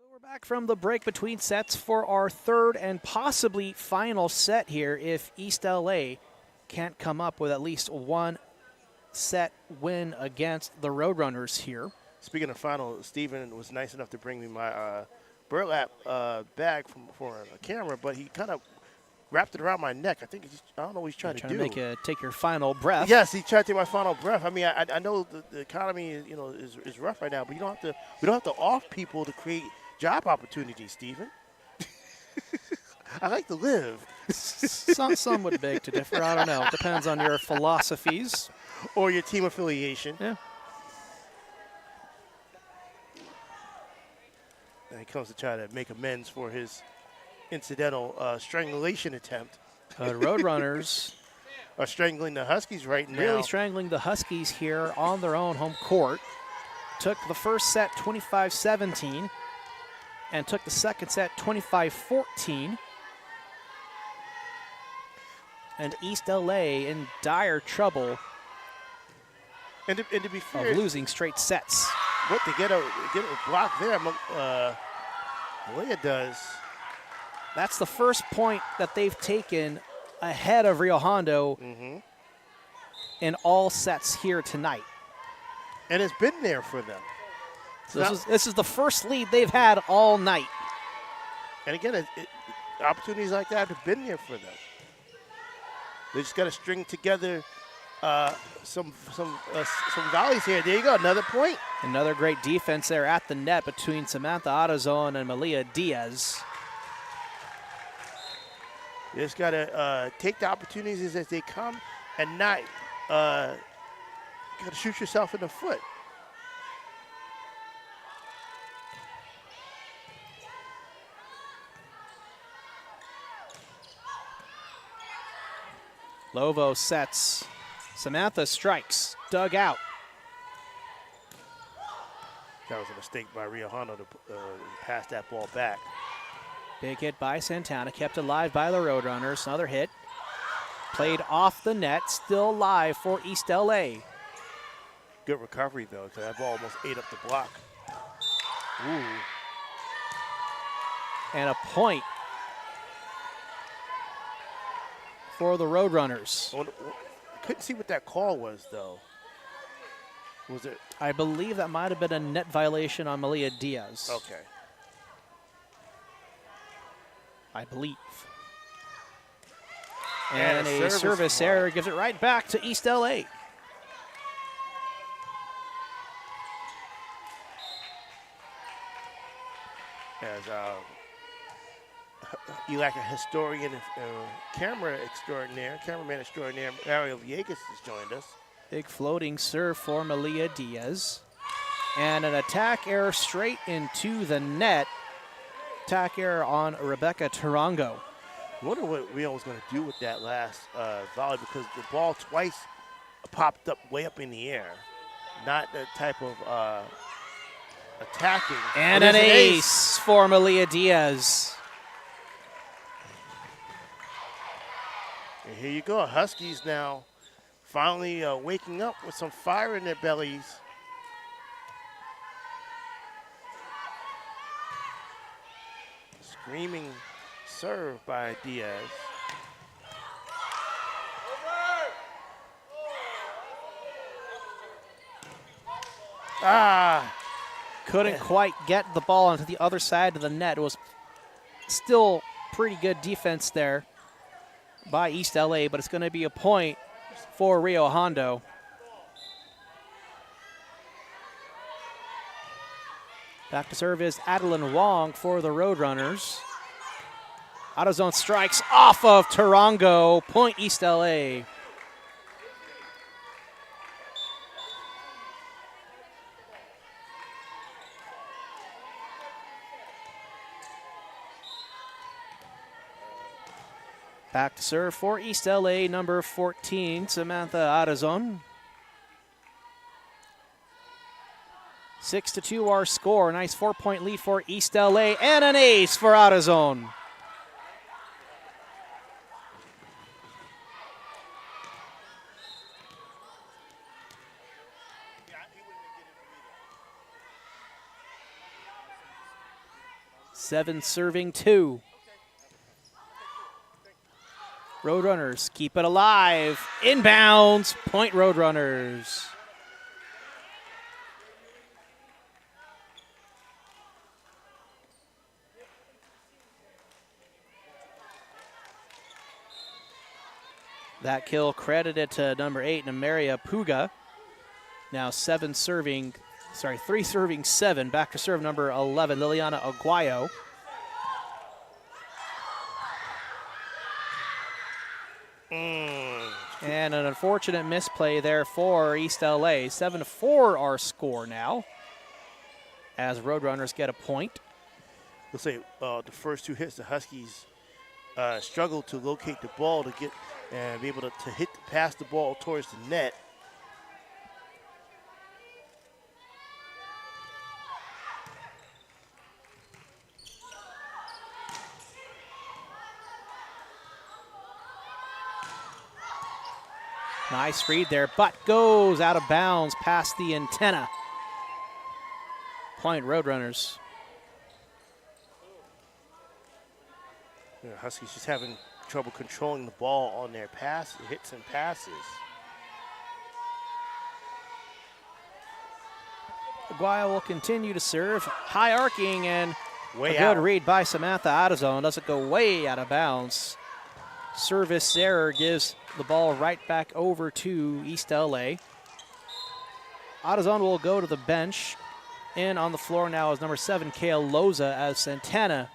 So we're back from the break between sets for our third and possibly final set here if East LA can't come up with at least one set win against the Roadrunners here. Speaking of final, Steven was nice enough to bring me my burlap bag for a camera, but he kind of wrapped it around my neck. I think I don't know what he's trying to do. Take your final breath. Yes, he's trying to take my final breath. I mean, I know the economy, is rough right now, but we don't have to off people to create job opportunities, Stephen. I like to live. Some would beg to differ. I don't know. It depends on your philosophies or your team affiliation. Yeah. And he comes to try to make amends for his incidental strangulation attempt. Roadrunners are strangling the Huskies right now. Really strangling the Huskies here on their own home court. Took the first set 25-17 and took the second set 25-14. And East LA in dire trouble and to be fair, of losing straight sets. What to get a block there, Malia does. That's the first point that they've taken ahead of Rio Hondo in all sets here tonight. And it's been there for them. This is the first lead they've had all night. And again, opportunities like that have been there for them. They just got to string together some volleys here. There you go, another point. Another great defense there at the net between Samantha Autozone and Malia Diaz. You just got to take the opportunities as they come and not got to shoot yourself in the foot. Lovo sets. Samantha strikes. Dug out. That was a mistake by Rio Hondo to pass that ball back. Big hit by Santana. Kept alive by the Roadrunners. Another hit. Played off the net. Still live for East LA. Good recovery, though, because that ball almost ate up the block. Ooh. And a point for the Roadrunners. Couldn't see what that call was, though. Was it? I believe that might have been a net violation on Malia Diaz. Okay. I believe. And a service error gives it right back to East LA. As ELAC historian, cameraman extraordinaire, Mario Villegas has joined us. Big floating serve for Malia Diaz. And an attack error straight into the net. Attack error on Rebecca Tarango. I wonder what Rio was going to do with that last volley, because the ball twice popped up way up in the air. Not the type of attacking. And an ace for Malia Diaz. And here you go. Huskies now finally waking up with some fire in their bellies. Screaming serve by Diaz. Couldn't quite get the ball onto the other side of the net. It was still pretty good defense there by East LA, but it's going to be a point for Rio Hondo. Back to serve is Adeline Wong for the Roadrunners. Autozone strikes off of Tarango. Point East LA. Back to serve for East LA, number 14, Samantha Autozone. 6-2 our score. Nice 4-point lead for East LA and an ace for Autozone. Seven serving two. Roadrunners keep it alive. Inbounds, point Roadrunners. That kill credited to number 8, Namaria Puga. Now 3 serving 7. Back to serve number 11, Liliana Aguayo. And an unfortunate misplay there for East LA. 7-4 our score now, as Roadrunners get a point. Let's say the first 2 hits, the Huskies struggled to locate the ball to get and be able to pass the ball towards the net. Nice read there, but goes out of bounds past the antenna. Point Roadrunners. Yeah, Huskies just having trouble controlling the ball on their hits and passes. Aguayo will continue to serve. High arcing and Way a out. good read by Samantha Adazone. Doesn't go way out of bounds. Service error gives the ball right back over to East LA. Adazone will go to the bench. In on the floor now is number 7, Kale Loza, as Santana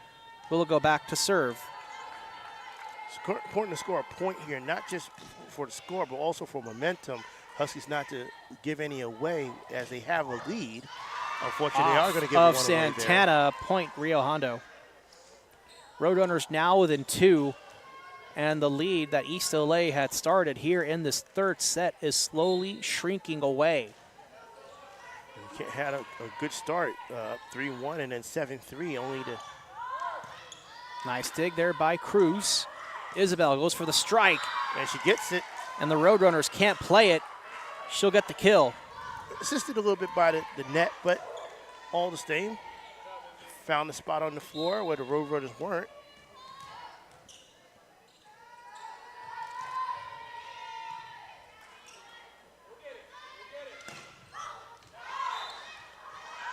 will go back to serve. It's important to score a point here, not just for the score, but also for momentum. Huskies not to give any away as they have a lead. Unfortunately, they are going to give of one away there. Santana, point Rio Hondo. Roadrunners now within 2, and the lead that East LA had started here in this 3rd set is slowly shrinking away. Had a good start, 3-1 and then 7-3, only to... Nice dig there by Cruz. Isabel goes for the strike, And she gets it. and the Roadrunners can't play it. She'll get the kill. Assisted a little bit by the net, but all the same, found the spot on the floor where the Roadrunners weren't.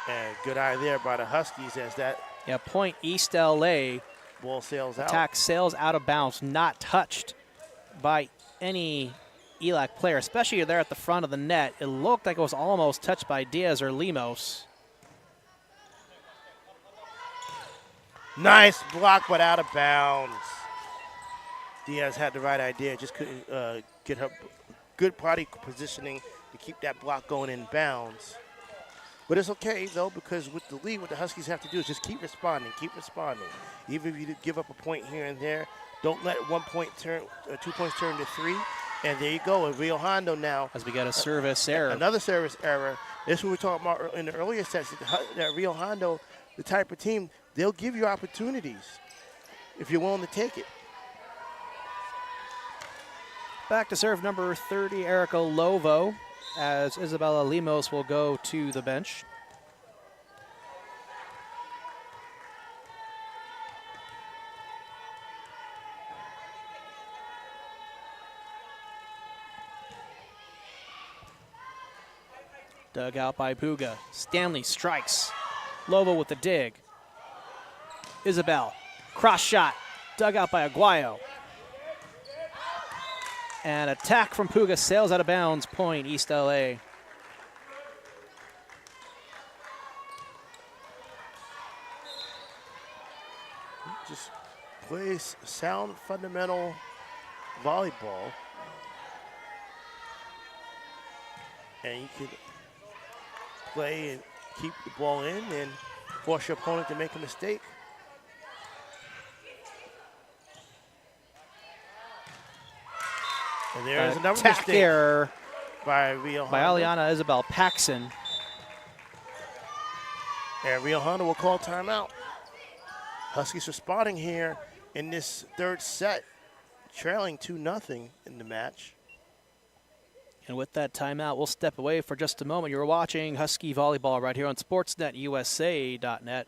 And good eye there by the Huskies as that Yeah, point East LA. ball sails out. Attack sails out of bounds, not touched by any ELAC player, especially there at the front of the net. It looked like it was almost touched by Diaz or Lemos. Nice block, but out of bounds. Diaz had the right idea, just couldn't get her good body positioning to keep that block going in bounds. But it's okay, though, because with the lead, what the Huskies have to do is just keep responding, keep responding. Even if you give up a point here and there, don't let 1 point turn, 2 points turn to 3. And there you go, and Rio Hondo now. As we get a service error. Another service error. This is what we talked about in the earlier sets. That Rio Hondo, the type of team, they'll give you opportunities if you're willing to take it. Back to serve number 30, Erica Lovo, as Isabella Lemos will go to the bench. Dug out by Puga. Stanley strikes. Lovo with the dig. Isabel, cross shot, dug out by Aguayo. And attack from Puga sails out of bounds, point East LA. Just plays sound fundamental volleyball. And you can play and keep the ball in and force your opponent to make a mistake. And there's another Attack mistake there by Rio by Hondo. Aliana Isabel Paxson. And Rio Hondo will call timeout. Huskies responding here in this 3rd set, trailing 2-0 in the match. And with that timeout, we'll step away for just a moment. You're watching Husky Volleyball right here on SportsNetUSA.net.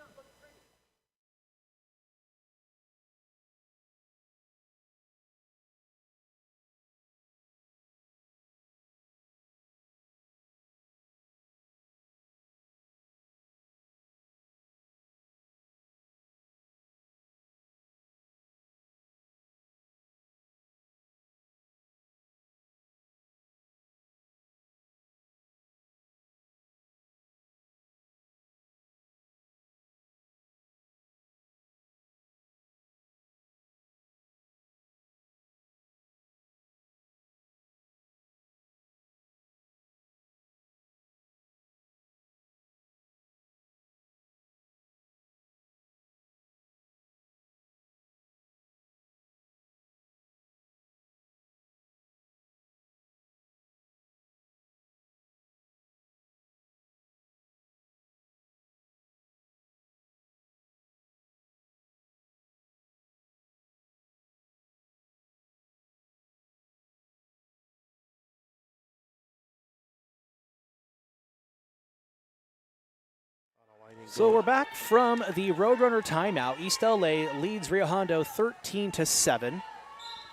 So we're back from the Roadrunner timeout. East LA leads Rio Hondo 13-7.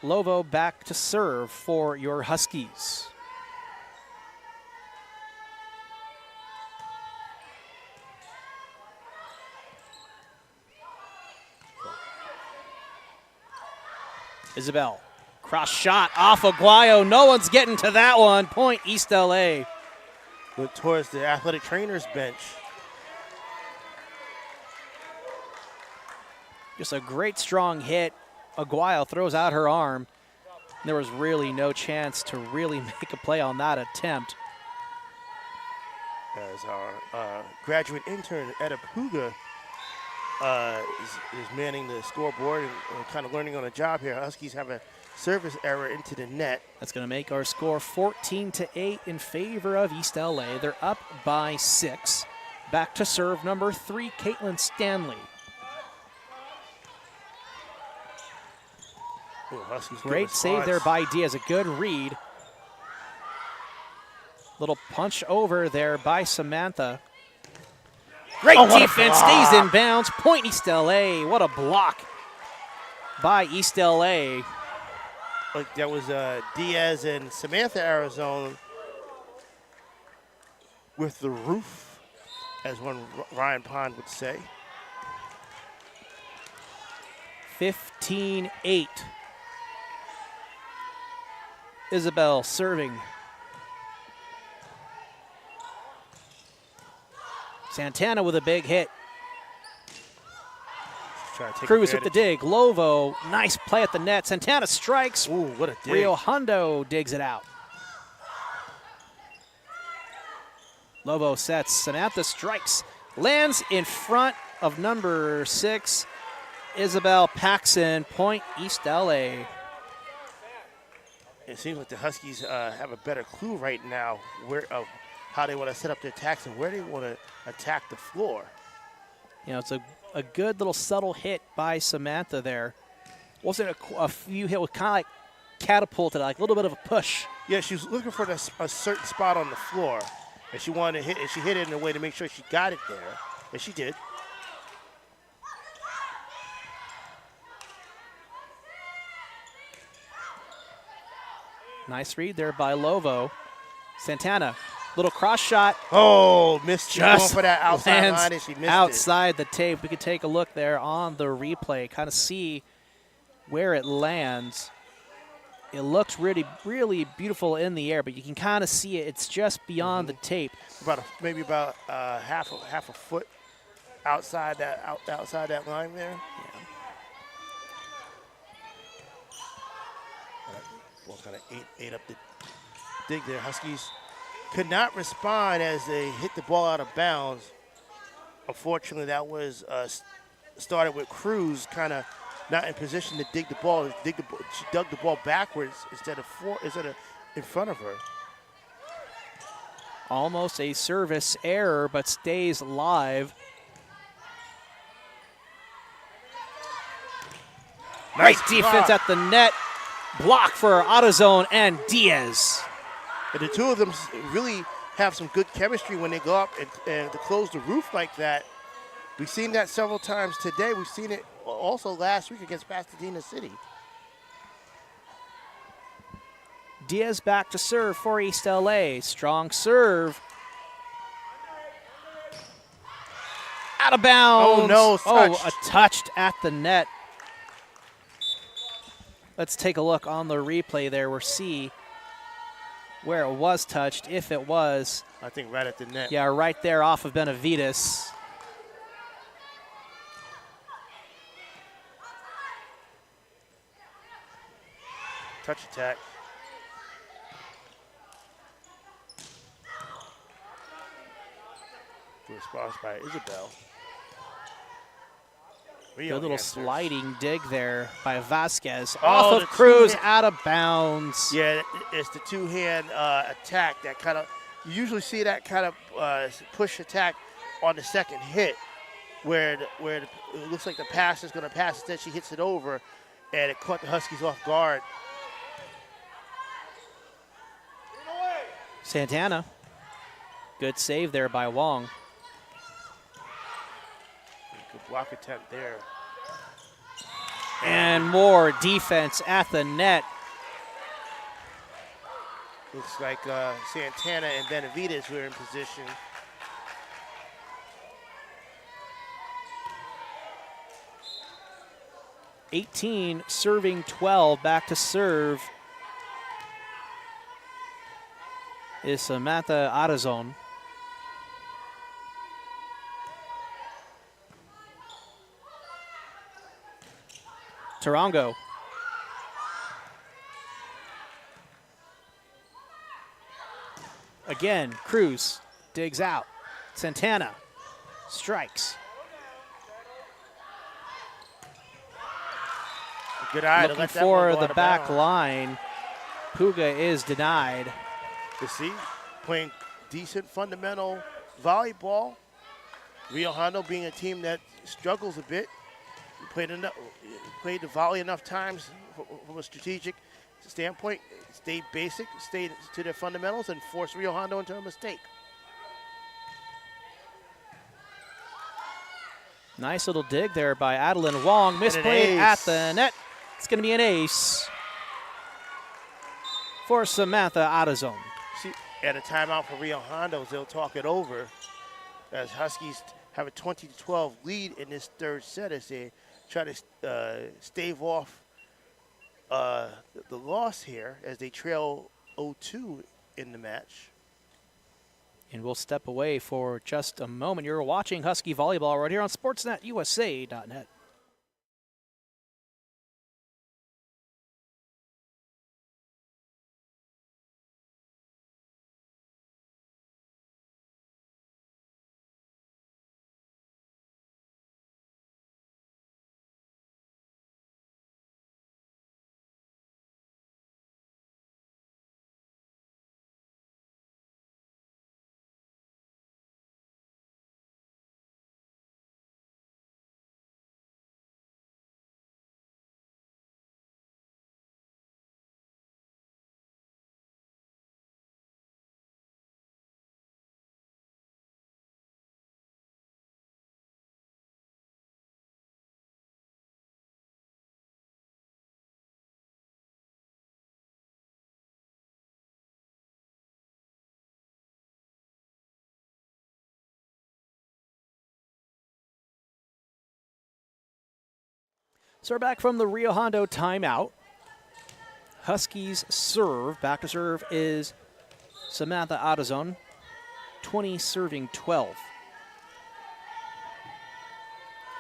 Lovo back to serve for your Huskies. Isabel, cross shot off Aguayo. No one's getting to that one. Point East LA. Look towards the athletic trainer's bench. Just a great strong hit. Aguayo throws out her arm. There was really no chance to really make a play on that attempt. As our graduate intern, Etta Puga, is manning the scoreboard and kind of learning on the job here. Huskies have a service error into the net. That's going to make our score 14-8 in favor of East LA. They're up by 6. Back to serve number 3, Caitlin Stanley. Ooh, great save there by Diaz. A good read. Little punch over there by Samantha. Great defense, stays in bounds. Point East LA. What a block by East LA. Like that was Diaz and Samantha Arizona with the roof, as one Ryan Pond would say. 15-8. Isabel serving. Santana with a big hit. Cruz with the dig. Lovo, nice play at the net. Santana strikes. Ooh, what a dig. Rio Hondo digs it out. Lovo sets. Samantha strikes. Lands in front of number 6. Isabel Paxson. Point East LA. It seems like the Huskies have a better clue right now of how they want to set up their attacks and where they want to attack the floor. You know, it's a good little subtle hit by Samantha there. Wasn't a few hit, was kind of like catapulted, like a little bit of a push. Yeah, she was looking for a certain spot on the floor, and she wanted to hit it. She hit it in a way to make sure she got it there, and she did. Nice read there by Lovo. Santana, little cross shot. Oh, missed. Just for that outside line, and she missed outside the tape. We could take a look there on the replay, kind of see where it lands. It looks really, really beautiful in the air, but you can kind of see it. It's just beyond the tape. Maybe about half a foot outside that line there. Yeah. Well, kind of ate up the dig there. Huskies could not respond as they hit the ball out of bounds. Unfortunately, that was started with Cruz kind of not in position to dig the ball. She dug the ball backwards instead of in front of her. Almost a service error, but stays live. Nice defense at the net. Block for AutoZone and Diaz. And the two of them really have some good chemistry when they go up and to close the roof like that. We've seen that several times today. We've seen it also last week against Pasadena City. Diaz back to serve for East LA. Strong serve. Out of bounds. Oh, no. Touched at the net. Let's take a look on the replay there. We'll see where it was touched, if it was. I think right at the net. Yeah, right there off of Benavides. Touch attack. Response by Isabel. Good little sliding dig there by Vasquez. Off of Cruz, out of bounds. Yeah, it's the two-hand attack that kind of, you usually see that kind of push attack on the second hit where it looks like the pass is going to pass. Instead, she hits it over, and it caught the Huskies off guard. Santana. Good save there by Wong. block attempt there. And more defense at the net. Looks like Santana and Benavides were in position. (18) serving 12. Back to serve is Samantha Arazon. Tarango. Again, Cruz digs out. Santana strikes. Good eye Looking to let that for one go the out of back bounds. line. Puga is denied. You see, playing decent fundamental volleyball. Rio Hondo being a team that struggles a bit. Played the volley enough times from a strategic standpoint. Stayed basic, stayed to their fundamentals, and forced Rio Hondo into a mistake. Nice little dig there by Adeline Wong. Misplayed at the net. It's going to be an ace for Samantha Arazon. See, at a timeout for Rio Hondos, they'll talk it over as Huskies have a 20-12 lead in this third set as they try to stave off the loss here as they trail 0-2 in the match. And we'll step away for just a moment. You're watching Husky Volleyball right here on SportsNetUSA.net. So we're back from the Rio Hondo timeout. Huskies serve. Back to serve is Samantha Arazon. 20 serving 12.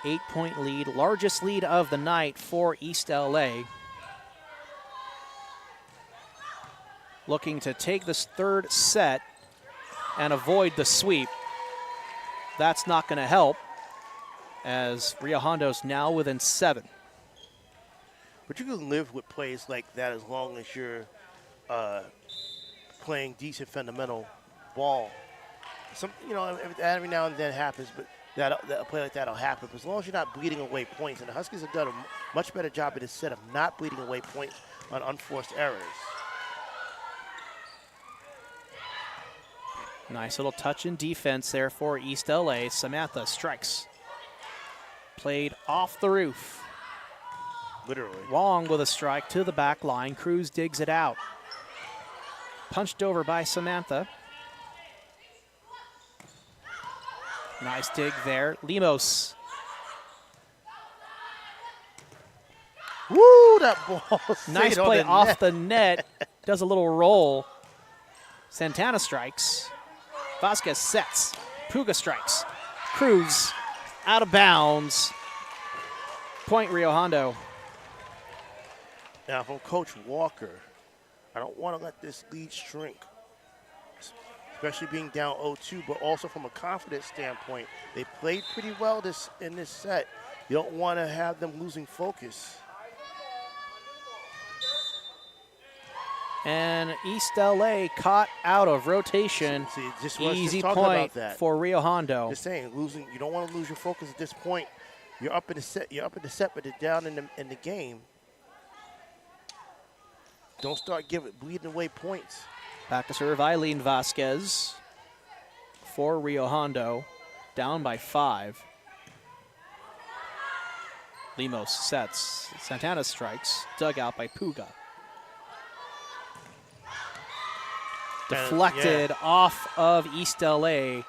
8-point lead. Largest lead of the night for East LA. Looking to take this third set and avoid the sweep. That's not going to help as Rio Hondo's now within 7. But you can live with plays like that as long as you're playing decent fundamental ball. Every now and then happens, but that a play like that will happen. But as long as you're not bleeding away points, and the Huskies have done a much better job in this set of not bleeding away points on unforced errors. Nice little touch in defense there for East LA. Samantha strikes. Played off the roof. Literally. Wong with a strike to the back line. Cruz digs it out. Punched over by Samantha. Nice dig there. Lemos. Woo, that ball. Nice play off the net. Does a little roll. Santana strikes. Vasquez sets. Puga strikes. Cruz out of bounds. Point Rio Hondo. Now, from Coach Walker, I don't want to let this lead shrink, especially being down 0-2, but also from a confidence standpoint. They played pretty well in this set. You don't want to have them losing focus. And East LA caught out of rotation. Easy point for Rio Hondo. Just saying, you don't want to lose your focus at this point. You're up in the set, but they're down in the game. Don't start bleeding away points. Back to serve Eileen Vasquez for Rio Hondo, down by 5. Lemos sets. Santana strikes. Dug out by Puga. Deflected off of East LA.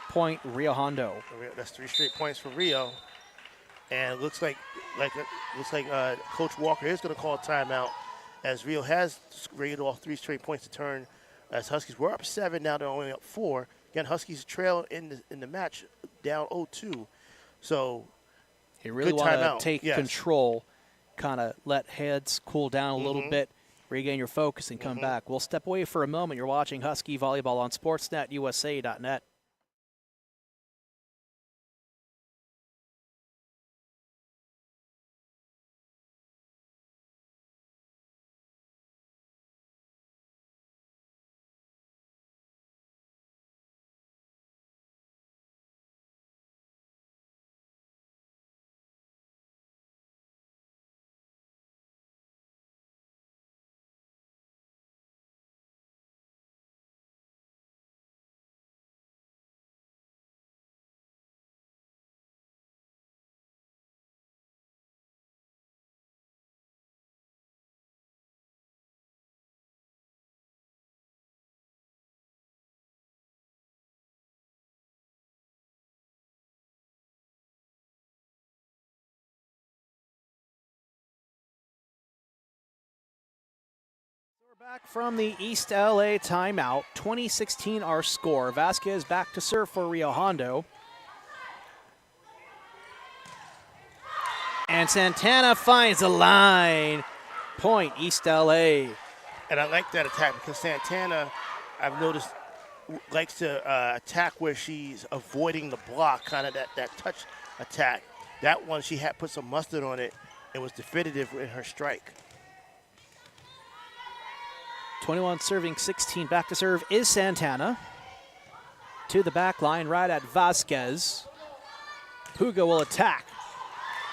Point Rio Hondo. That's 3 straight points for Rio. And it looks like Coach Walker is going to call a timeout as Rio has rated off 3 straight points to turn as Huskies were up 7, now they're only up 4. Again, Huskies trail in the match down 0-2. So he really want to take control, kind of let heads cool down a little bit, regain your focus, and come back. We'll step away for a moment. You're watching Husky Volleyball on SportsNetUSA.net. Back from the East LA timeout, 2016 our score. Vasquez back to serve for Rio Hondo. And Santana finds a line. Point East LA. And I like that attack because Santana, I've noticed, likes to attack where she's avoiding the block, kind of that touch attack. That one, she had put some mustard on it. It was definitive in her strike. 21 serving 16. Back to serve is Santana. To the back line, right at Vasquez. Puga will attack.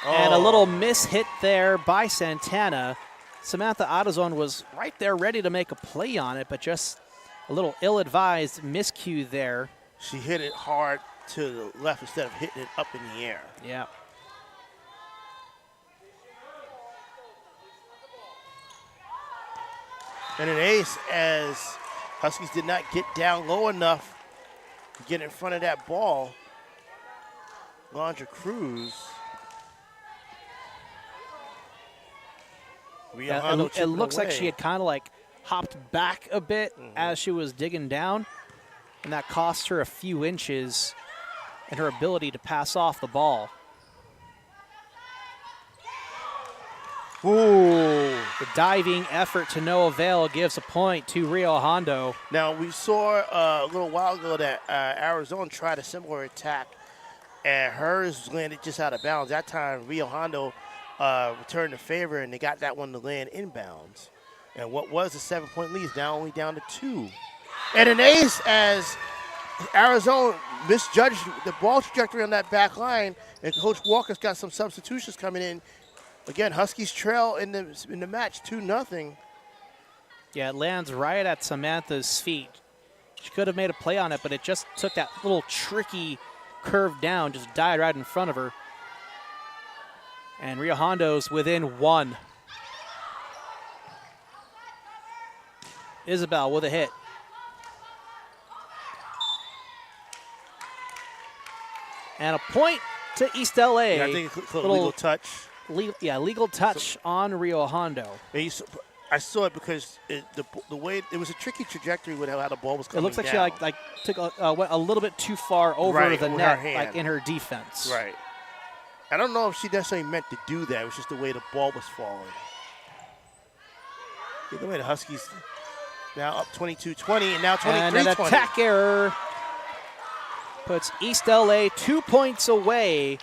And a little miss hit there by Santana. Samantha Adozon was right there ready to make a play on it, but just a little ill-advised miscue there. She hit it hard to the left instead of hitting it up in the air. Yeah. And an ace as Huskies did not get down low enough to get in front of that ball. Landra Cruz. Yeah, it looks like she had kind of like hopped back a bit as she was digging down, and that cost her a few inches in her ability to pass off the ball. Ooh, the diving effort to no avail gives a point to Rio Hondo. Now, we saw a little while ago that Arizona tried a similar attack, and hers landed just out of bounds. That time, Rio Hondo returned the favor, and they got that one to land inbounds. And what was a 7-point lead is now only down to 2. And an ace as Arizona misjudged the ball trajectory on that back line, and Coach Walker's got some substitutions coming in. Again, Huskies trail in the match 2-0. Yeah, it lands right at Samantha's feet. She could have made a play on it, but it just took that little tricky curve down, just died right in front of her. And Rio Hondo's within 1. Isabel with a hit. And a point to East LA. Yeah, I think it's a legal touch. Legal touch on Rio Hondo. I saw it because the way it was a tricky trajectory with how the ball was coming down. It looks like she took went a little bit too far over the net, like in her defense. Right. I don't know if she necessarily meant to do that. It was just the way the ball was falling. Either way, the Huskies now up 22-20 and now 23-20. And an attack error puts East LA 2 points away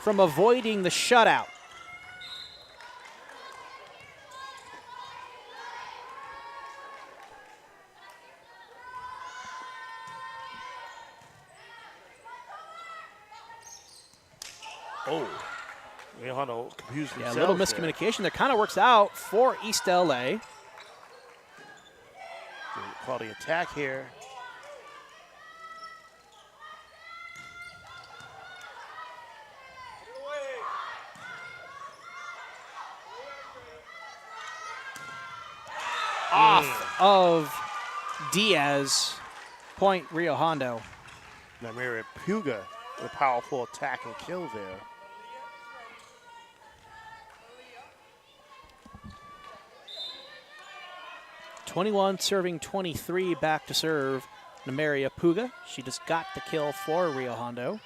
from avoiding the shutout. Oh, Rio Hondo confused themselves. A little miscommunication that kind of works out for East LA. Call the attack here. off of Diaz. Point Rio Hondo. Monterey Puga with a powerful attack and kill there. (21) serving 23 back to serve. Namaria Puga. She just got the kill for Rio Hondo.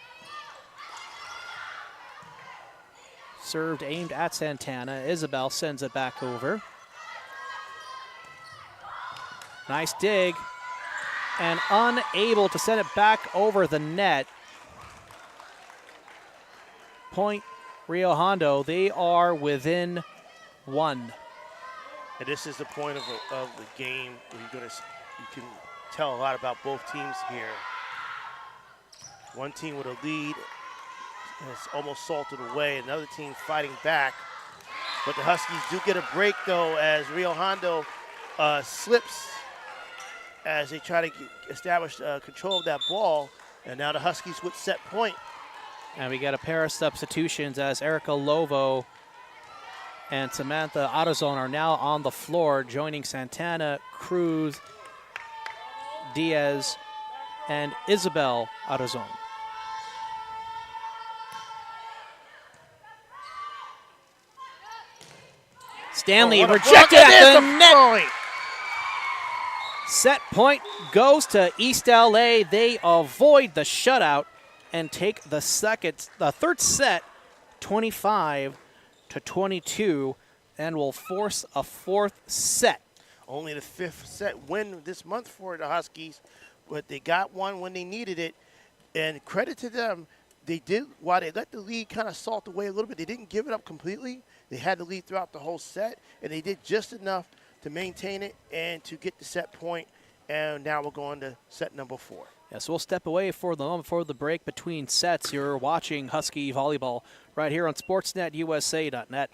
Served aimed at Santana. Isabel sends it back over. Nice dig. And unable to send it back over the net. Point Rio Hondo. They are within 1. And this is the point of the game where you can tell a lot about both teams here. One team with a lead has almost salted away. Another team fighting back. But the Huskies do get a break, though, as Rio Hondo slips as they try to establish control of that ball. And now the Huskies with set point. And we got a pair of substitutions as Erica Lovo and Samantha Autozone are now on the floor, joining Santana, Cruz, Diaz, and Isabel Autozone. Stanley rejected at the net. Point. Set point goes to East LA. They avoid the shutout and take the third set, 25-22, and will force a fourth set. Only the fifth set win this month for the Huskies, but they got one when they needed it. And credit to them, they did, while they let the lead kind of salt away a little bit, they didn't give it up completely. They had the lead throughout the whole set, and they did just enough to maintain it and to get the set point. And now we're going to set number 4. Yes, we'll step away for the moment for the break between sets. You're watching Husky Volleyball right here on SportsNetUSA.net.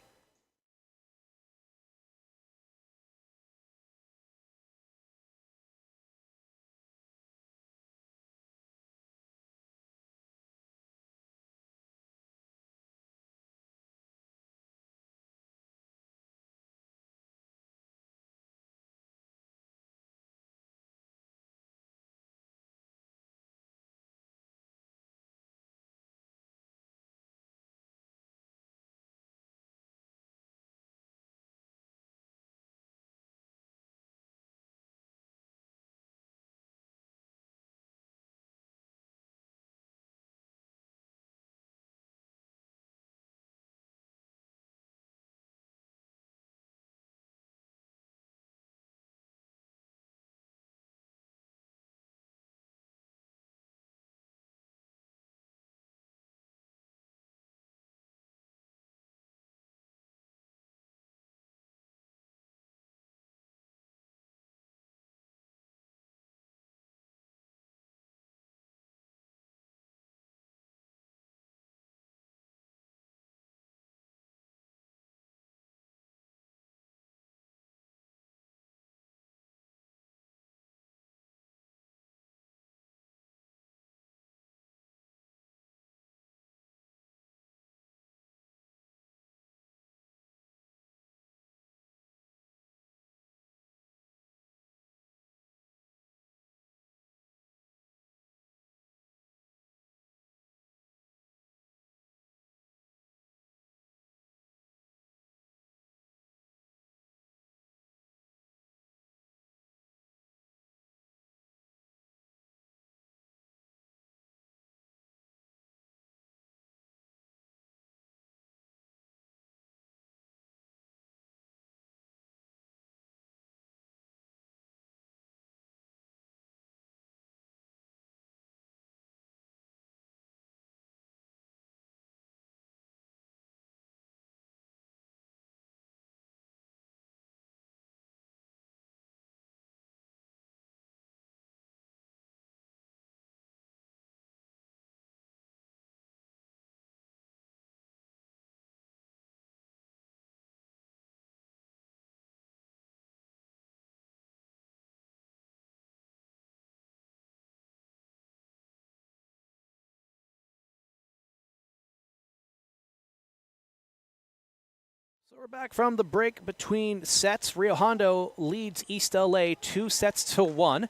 So we're back from the break between sets. Rio Hondo leads East LA 2-1.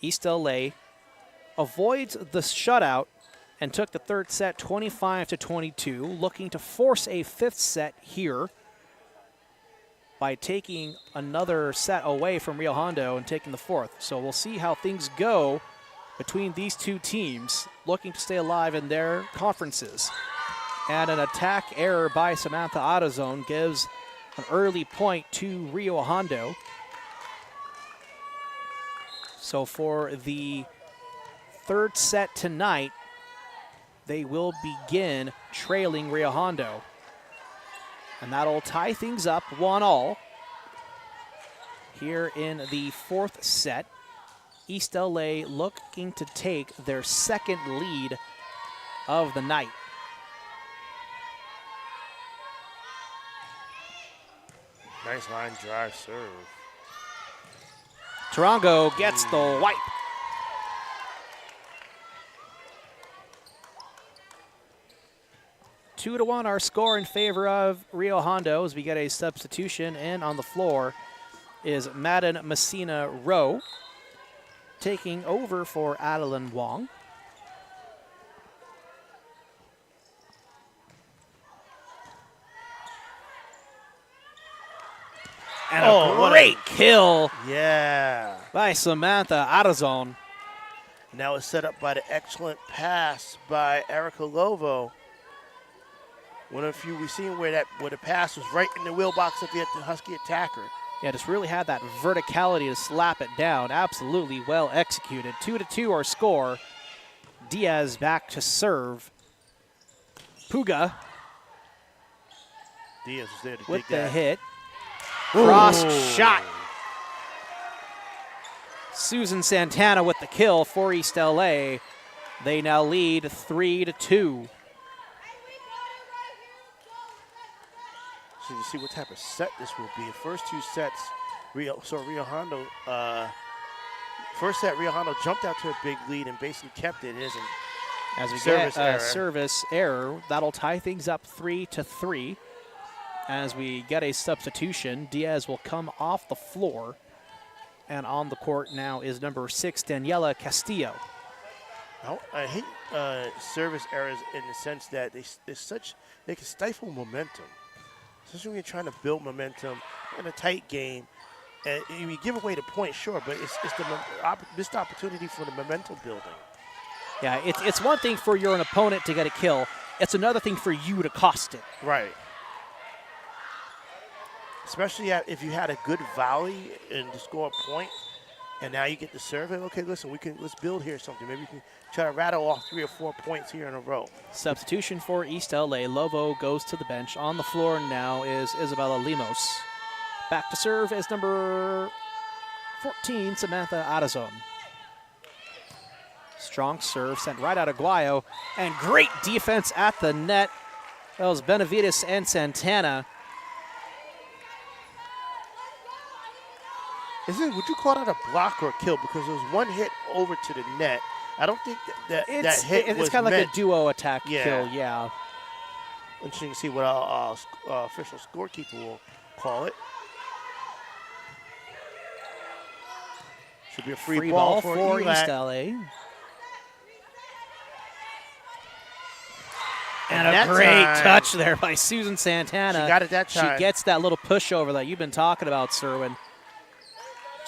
East LA avoids the shutout and took the third set 25-22, looking to force a fifth set here by taking another set away from Rio Hondo and taking the fourth. So we'll see how things go between these two teams, looking to stay alive in their conferences. And an attack error by Samantha Adazone gives an early point to Rio Hondo. So for the third set tonight, they will begin trailing Rio Hondo. And that'll tie things up 1-1 here in the fourth set. East LA looking to take their second lead of the night. Nice line drive serve. Tarango gets the wipe. Two to one, our score in favor of Rio Hondo as we get a substitution. And on the floor is Madden Messina Rowe taking over for Adeline Wong. And a great kill by Samantha Adazone. Now it's set up by the excellent pass by Erica Lovo. One of the few we've seen where the pass was right in the wheelbox of the Husky attacker. Yeah, just really had that verticality to slap it down. Absolutely well executed. 2-2 our score. Diaz back to serve. Puga Diaz was there to with dig the that. hit. Cross shot. Susan Santana with the kill for East LA. They now lead 3-2. So you see what type of set this will be. The first two sets, Rio Hondo, first set Rio Hondo jumped out to a big lead and basically kept it. As we get a service error, that'll tie things up 3-3. As we get a substitution, Diaz will come off the floor. And on the court now is number 6, Daniela Castillo. I hate service errors in the sense that they can stifle momentum. Especially when you're trying to build momentum in a tight game. And you give away the point, sure, but it's the missed opportunity for the momentum building. Yeah, it's one thing for your opponent to get a kill. It's another thing for you to cost it. Right. Especially if you had a good volley and to score a point, and now you get the serve. Okay, listen, let's build here something. Maybe we can try to rattle off 3 or 4 points here in a row. Substitution for East LA. Lovo goes to the bench. On the floor now is Isabella Limos. Back to serve is number 14, Samantha Adazone. Strong serve sent right out of Guayo, and great defense at the net. That was Benavides and Santana. Would you call that a block or a kill? Because there was one hit over to the net. I don't think that hit was It's kind of like a duo attack Yeah. kill, yeah. Interesting to see what our official scorekeeper will call it. Should be a free ball for East ELAC. LA. And a that great time, touch there by Susan Santana. She got it that time. She gets that little pushover that you've been talking about, Cerwin.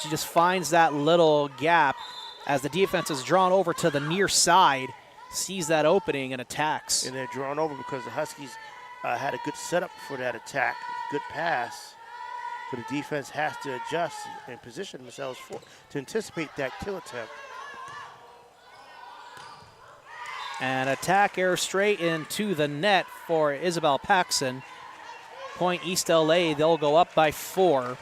She just finds that little gap as the defense is drawn over to the near side, sees that opening and attacks. And they're drawn over because the Huskies had a good setup for that attack, good pass. So the defense has to adjust and position themselves to anticipate that kill attempt. And attack error straight into the net for Isabel Paxson. Point East LA, they'll go up by 4.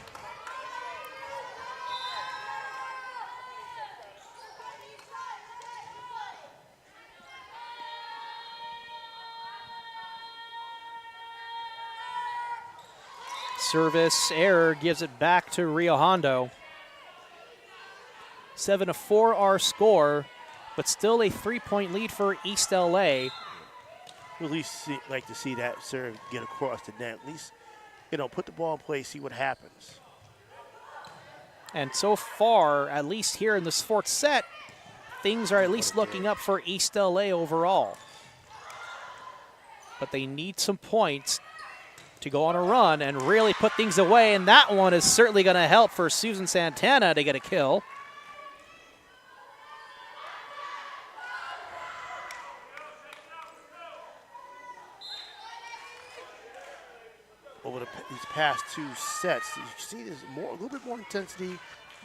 Service error gives it back to Rio Hondo. 7-4 our score, but still a 3-point lead for East LA. We at least like to see that serve get across the net. At least put the ball in play, see what happens. And so far, at least here in this fourth set, things are at least looking up for East LA overall. But they need some points to go on a run and really put things away, and that one is certainly going to help for Susan Santana to get a kill. Over these past 2 sets, you see there's a little bit more intensity,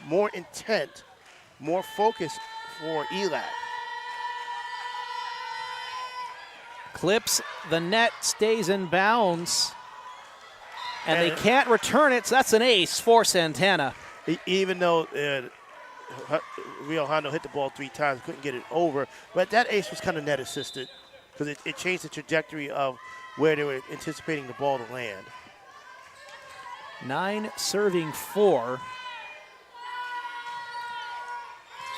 more intent, more focus for ELAC. Clips the net, stays in bounds, and they can't return it, so that's an ace for Santana. Even though Rio Hondo hit the ball 3 times, couldn't get it over, but that ace was kind of net assisted because it changed the trajectory of where they were anticipating the ball to land. 9 serving 4.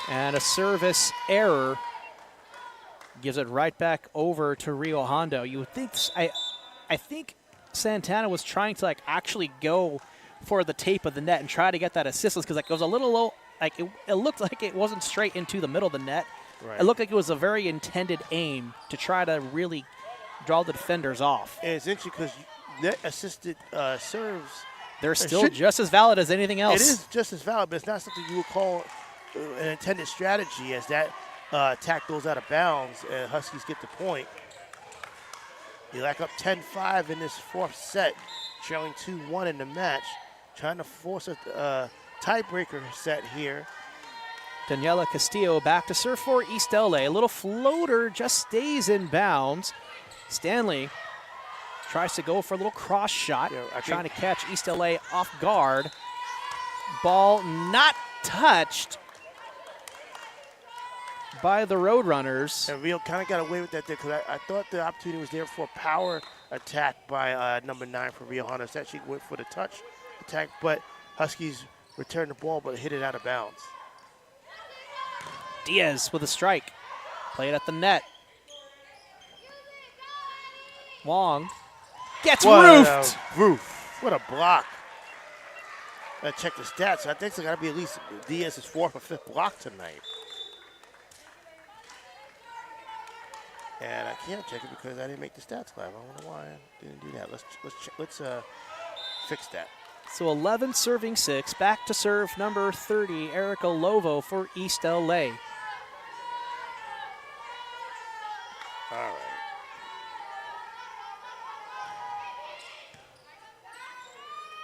And a service error gives it right back over to Rio Hondo. You would think, I think Santana was trying to actually go for the tape of the net and try to get that assistance because it was a little low. It looked like it wasn't straight into the middle of the net. Right. It looked like it was a very intended aim to try to really draw the defenders off. And it's interesting because net assisted serves, they're still just as valid as anything else. It is just as valid, but it's not something you would call an intended strategy, as that attack goes out of bounds and Huskies get the point. ELAC up 10-5 in this fourth set, trailing 2-1 in the match, trying to force a tiebreaker set here. Daniela Castillo back to serve for East LA. A little floater just stays in bounds. Stanley tries to go for a little cross shot, trying to catch East LA off guard. Ball not touched by the Roadrunners. And Rio kind of got away with that there because I thought the opportunity was there for a power attack by number 9 for Rio Hondo. She actually went for the touch attack, but Huskies returned the ball but hit it out of bounds. Diaz with a strike. Played at the net. Wong gets roofed. What a block. I check the stats. I think it's got to be at least Diaz's 4th or 5th block tonight. And I can't check it because I didn't make the stats live. I wonder why I didn't do that. Let's fix that. So 11 serving 6. Back to serve number 30, Erica Lovo for East LA. All right.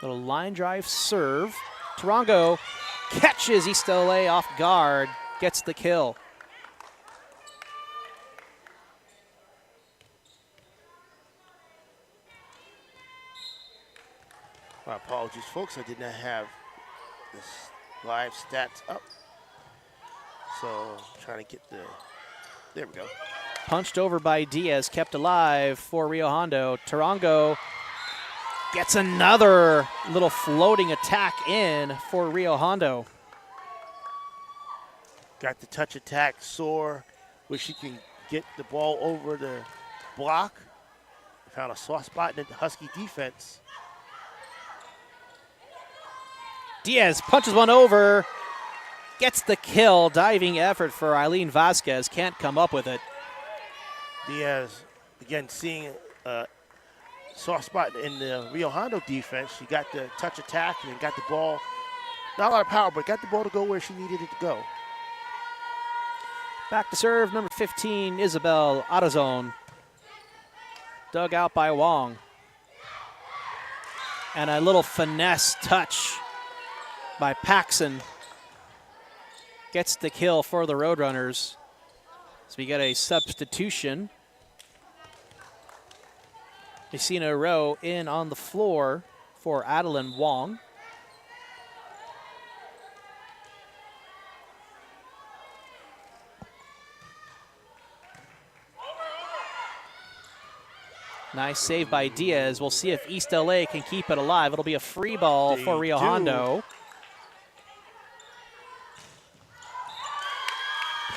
Little line drive serve. Tarango catches East LA off guard, gets the kill. My apologies, folks. I did not have this live stats up. So trying to get there we go. Punched over by Diaz, kept alive for Rio Hondo. Tarango gets another little floating attack in for Rio Hondo. Got the touch attack sore, where she can get the ball over the block. Found a soft spot in the Husky defense. Diaz punches one over, gets the kill. Diving effort for Eileen Vasquez, can't come up with it. Diaz, again, seeing a soft spot in the Rio Hondo defense. She got the touch attack and got the ball, not a lot of power, but got the ball to go where she needed it to go. Back to serve, number 15, Isabel Arazon. Dug out by Wong. And a little finesse touch by Paxson. Gets the kill for the Roadrunners. So we get a substitution. Messina Rowe in on the floor for Adeline Wong. Nice save by Diaz. We'll see if East LA can keep it alive. It'll be a free ball for Rio Hondo.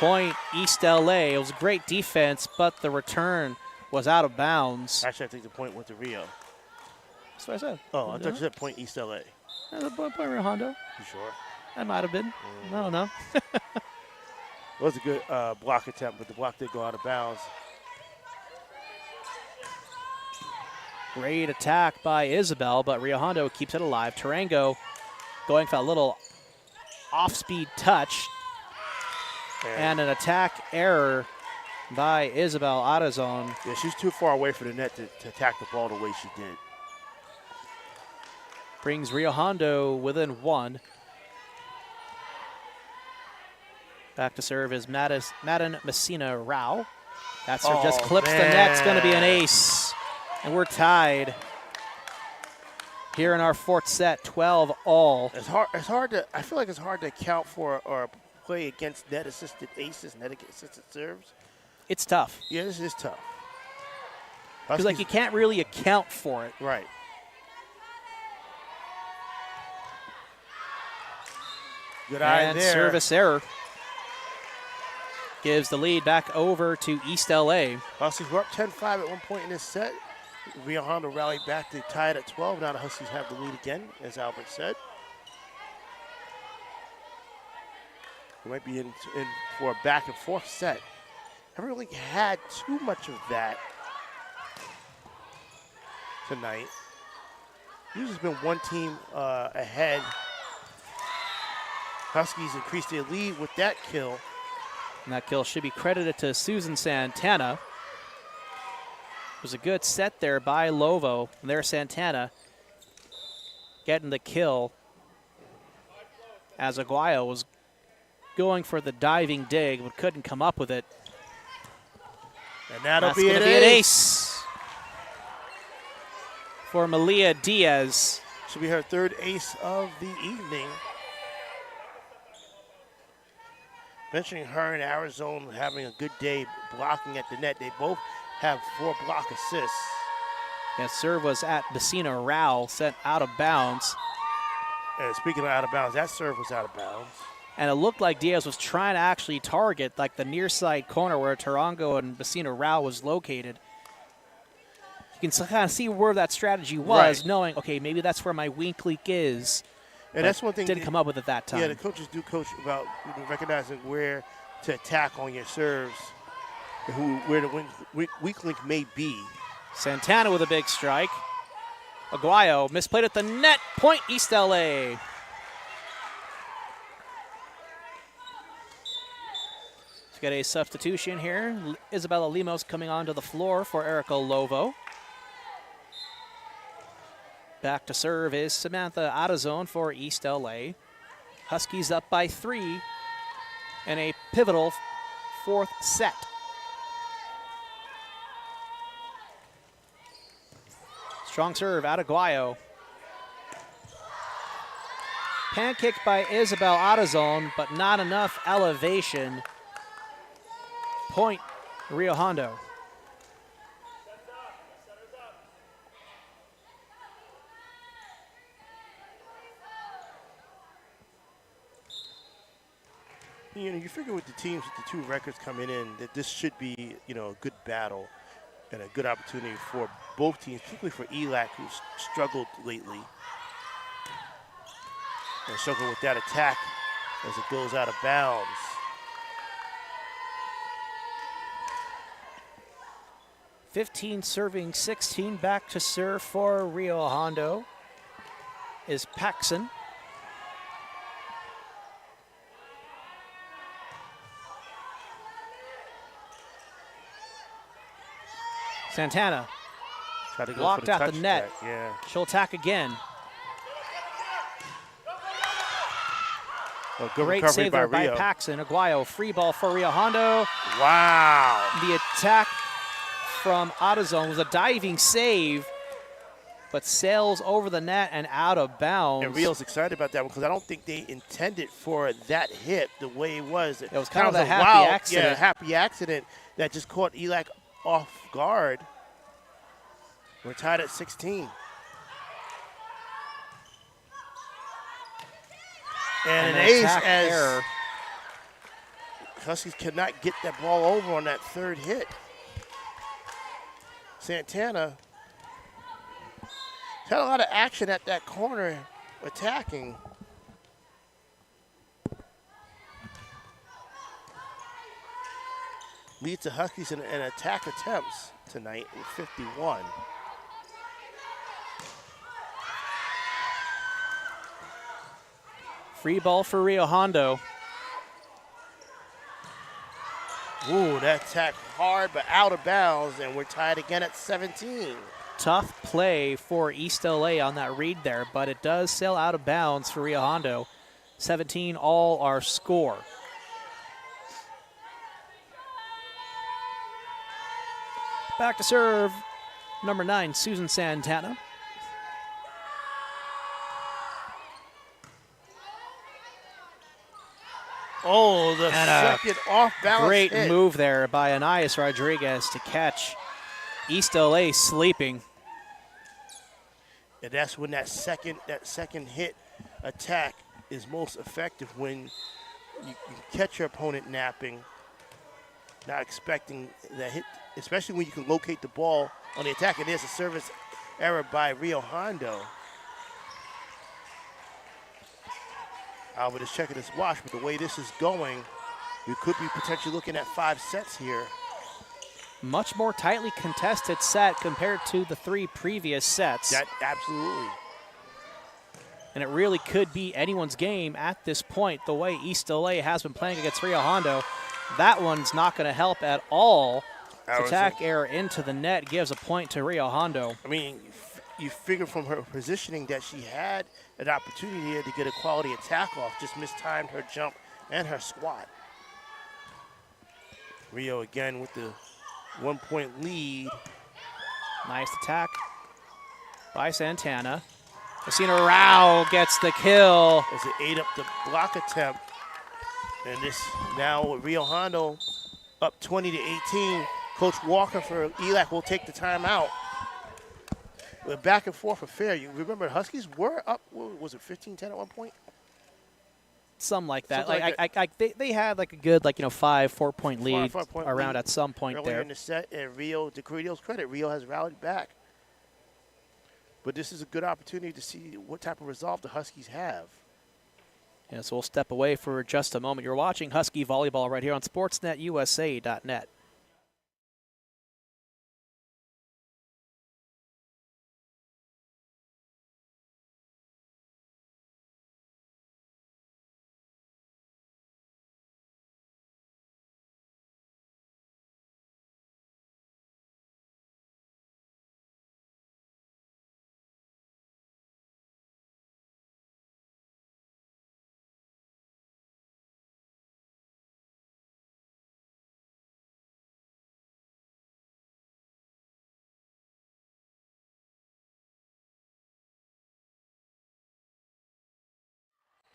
Point East LA. It was great defense, but the return was out of bounds. Actually, I think the point went to Rio. That's what I said. Oh, I thought you said point East LA. Point Rio Hondo. You sure? That might have been. I don't know. It was a good block attempt, but the block did go out of bounds. Great attack by Isabel, but Rio Hondo keeps it alive. Tarango going for a little off-speed touch. And an attack error by Isabel out of zone. Yeah, she's too far away from the net to attack the ball the way she did. Brings Rio Hondo within 1. Back to serve is Madden Messina Rao. That serve just clips the net. It's going to be an ace. And we're tied here in our 4th set, 12-all. It's hard to. I feel like it's hard to account for or play against net-assisted aces, net-assisted serves. It's tough. Yeah, this is tough. Because like you can't really account for it. Right. Good eye there. Service error gives the lead back over to East LA. Huskies were up 10-5 at one point in this set. Rio Hondo rallied back to tie it at 12. Now the Huskies have the lead again, as Albert said. We might be in for a back and forth set. Haven't really had too much of that tonight. Usually it's been one team ahead. Huskies increased their lead with that kill. And that kill should be credited to Susan Santana. It was a good set there by Lovo. And there's Santana getting the kill as Aguayo was going for the diving dig but couldn't come up with it. And that'll That's be an ace for Malia Diaz. Should be her 3rd ace of the evening. Mentioning her and Arizona having a good day blocking at the net. They both have 4 block assists. Yeah, serve was at Messina Rao, sent out of bounds. And speaking of out of bounds, that serve was out of bounds. And it looked like Diaz was trying to actually target like the near side corner where Tarango and Messina Rao was located. You can kind of see where that strategy was, knowing, okay, maybe that's where my weak link is. And that's one thing. Didn't come up with it that time. Yeah, the coaches do coach about recognizing where to attack on your serves, where the weak link may be. Santana with a big strike. Aguayo misplayed at the net. Point East LA. Let's get a substitution here. Isabella Limos coming onto the floor for Erica Lovo. Back to serve is Samantha Adazone for East LA. Huskies up by 3 in a pivotal 4th set. Strong serve out of Aguayo. Pancaked by Isabel Adazone, but not enough elevation. Point Rio Hondo. You know, you figure with the teams with the 2 records coming in that this should be, you know, a good battle and a good opportunity for both teams, particularly for ELAC, who's struggled lately. And struggled with that attack as it goes out of bounds. .15 serving 16. Back to serve for Rio Hondo is Paxson. Santana blocked out the net. Yeah. She'll attack again. Well, good Great recovery save there by Rio. Paxson. Aguayo, free ball for Rio Hondo. Wow. The attack from Adazone was a diving save, but sails over the net and out of bounds. And Rio's excited about that one because I don't think they intended for that hit the way it was. It was kind of a happy accident. Yeah, happy accident that just caught ELAC off guard. We're tied at 16. And an ace as error. Huskies cannot get that ball over on that 3rd hit. Santana Had a lot of action at that corner attacking. Leads the Huskies in attack attempts tonight with 51. Free ball for Rio Hondo. Ooh, that attack hard but out of bounds, and we're tied again at 17. Tough play for East LA on that read there, but it does sail out of bounds for Rio Hondo. 17 all our score. Back to serve, number 9, Susan Santana. Oh, the And second off-balance great hit. move there by Anais Rodriguez to catch East LA sleeping. And that's when that second hit attack is most effective, when you catch your opponent napping, not expecting that hit, especially when you can locate the ball on the attack. And there's a service error by Rio Hondo. Albert is checking his watch, but the way this is going, we could be potentially looking at 5 sets here. Much more tightly contested set compared to the 3 previous sets. That absolutely. And it really could be anyone's game at this point, the way East LA has been playing against Rio Hondo. That one's not going to help at all. Attack error into the net gives a point to Rio Hondo. I mean, you figure from her positioning that she had an opportunity here to get a quality attack off, just mistimed her jump and her squat. Rio again with the 1-point lead. Nice attack by Santana. Christina Rao gets the kill. As it ate up the block attempt. And this now with Rio Hondo up 20-18. Coach Walker for ELAC will take the timeout. We're back and forth affair. You remember Huskies were up, what was it, 15-10 at one point? Something like that. Something like They had like a good 4-point lead Five-point around lead at some point earlier there. in the set, and Rio, to Rio's credit, Rio has rallied back. But this is a good opportunity to see what type of resolve the Huskies have. Yeah, so we'll step away for just a moment. You're watching Husky Volleyball right here on SportsNetUSA.net.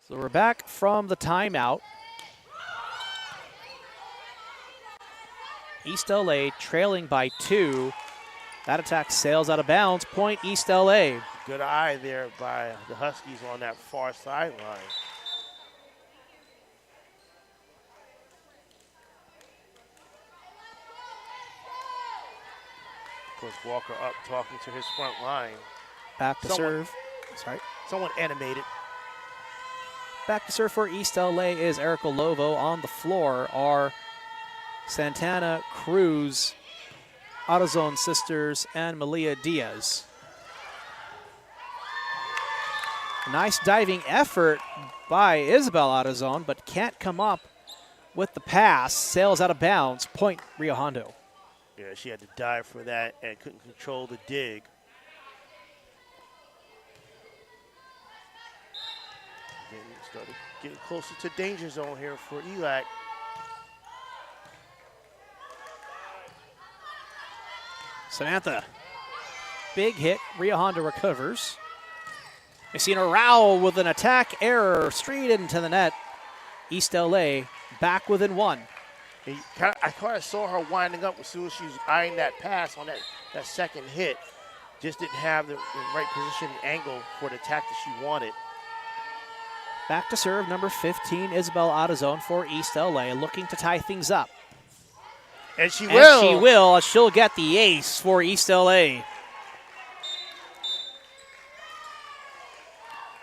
So we're back from the timeout. East LA trailing by 2. That attack sails out of bounds. Point East LA. Good eye there by the Huskies on that far sideline. Coach Walker up talking to his front line. Back to serve. Sorry. Someone animated. Back to serve for East LA is Erica Lovo. On the floor are Santana, Cruz, Autozone sisters, and Malia Diaz. Nice diving effort by Isabel Autozone, but can't come up with the pass. Sails out of bounds. Point Rio Hondo. Yeah, she had to dive for that and couldn't control the dig. Started getting closer to danger zone here for ELAC. Samantha. Big hit. Rio Hondo recovers. Messina Rao with an attack error straight into the net. East LA back within 1. I kind of saw her winding up as soon as she was eyeing that pass on that second hit. Just didn't have the right position and angle for the attack that she wanted. Back to serve, number 15, Isabel Autozone for East LA, looking to tie things up. And she will. And she will. She'll get the ace for East LA.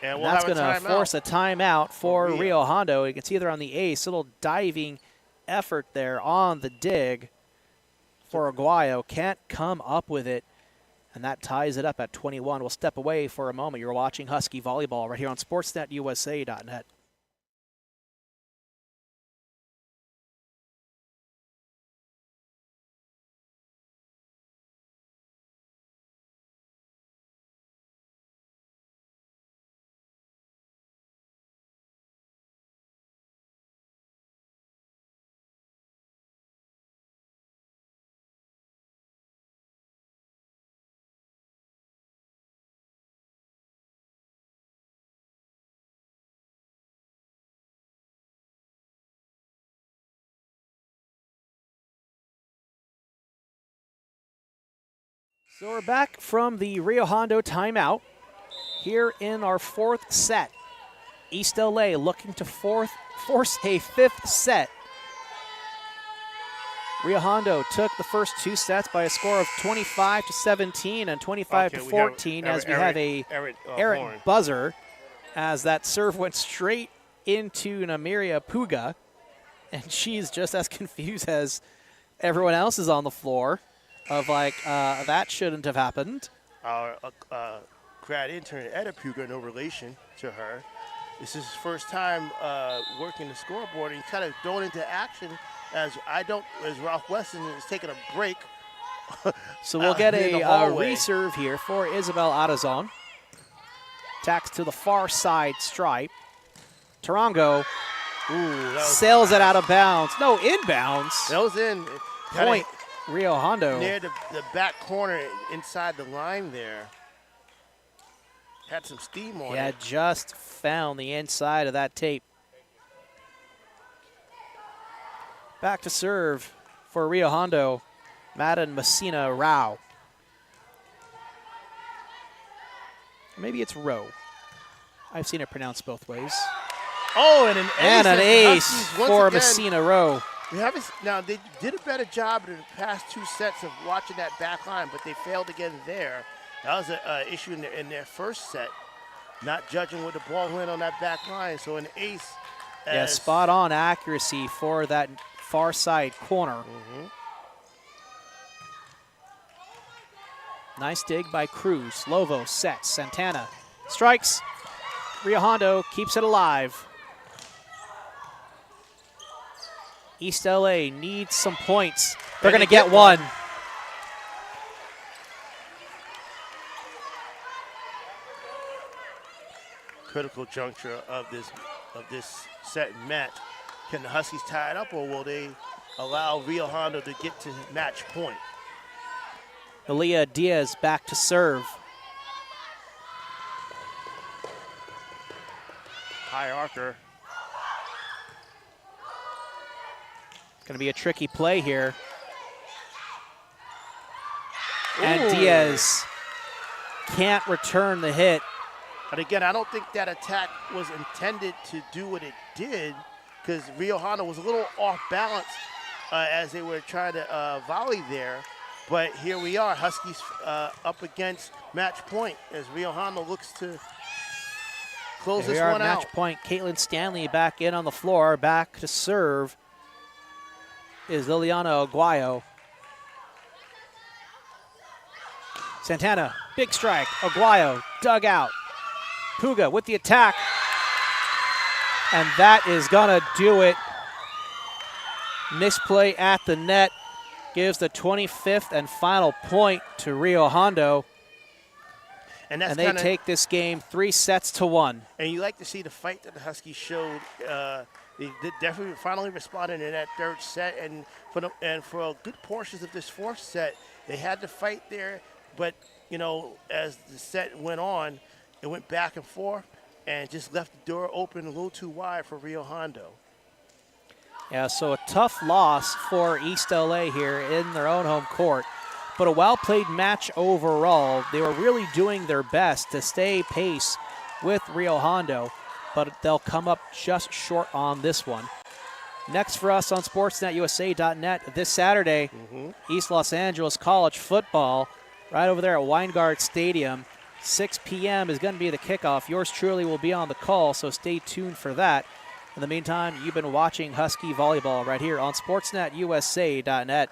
And And we'll that's have going a to timeout. force a timeout for Rio. Rio Hondo. You can see there on the ace, a little diving effort there on the dig for Aguayo. Can't come up with it, and that ties it up at 21. We'll step away for a moment. You're watching Husky Volleyball right here on SportsNetUSA.net. So we're back from the Rio Hondo timeout here in our fourth set. East LA looking to force a fifth set. Rio Hondo took the first two sets by a score of 25-17 and 25-14 as we have a errant buzzer as that serve went straight into Namiria Puga, and she's just as confused as everyone else is on the floor of like, that shouldn't have happened. Our grad intern, Etta Puga, no relation to her. This is his first time working the scoreboard, and he's kind of thrown into action as Ralph Weston is taking a break. So we'll get a reserve here for Isabel Adazon. Tacks to the far side stripe. Tarango sails it out of bounds. No, inbounds. That was in. Point Rio Hondo. Near the back corner inside the line there. Had some steam on it. Yeah, just found the inside of that tape. Back to serve for Rio Hondo, Madden Messina Rao. Maybe it's Rowe. I've seen it pronounced both ways. Oh, and an ace for Messina Rowe. We haven't, now, they did a better job in the past two sets of watching that back line, but they failed again there. That was an issue in their first set, not judging where the ball went on that back line. So an ace. Yeah, spot on accuracy for that far side corner. Mm-hmm. Nice dig by Cruz. Lovo sets. Santana strikes. Rio Hondo keeps it alive. East LA needs some points. They're going to get one. Critical juncture of this set and match. Can the Huskies tie it up, or will they allow Rio Hondo to get to match point? Elia Diaz back to serve. High archer. Going to be a tricky play here. Ooh. And Diaz can't return the hit. But again, I don't think that attack was intended to do what it did, because Rio Hondo was a little off balance as they were trying to volley there. But here we are, Huskies up against match point as Rio Hondo looks to close this one out. Match point. Caitlin Stanley back in on the floor. Back to serve is Liliana Aguayo. Santana, big strike. Aguayo dug out. Puga with the attack. And that is going to do it. Misplay at the net gives the 25th and final point to Rio Hondo. And they take this game 3-1. And you like to see the fight that the Huskies showed. They did definitely finally responded in that third set, and for good portions of this fourth set, they had to fight there. But you know, as the set went on, it went back and forth, and just left the door open a little too wide for Rio Hondo. Yeah, so a tough loss for East LA here in their own home court, but a well-played match overall. They were really doing their best to stay pace with Rio Hondo, but they'll come up just short on this one. Next for us on SportsNetUSA.net this Saturday, East Los Angeles College football right over there at Weingart Stadium. 6 p.m. is going to be the kickoff. Yours truly will be on the call, so stay tuned for that. In the meantime, you've been watching Husky Volleyball right here on SportsNetUSA.net.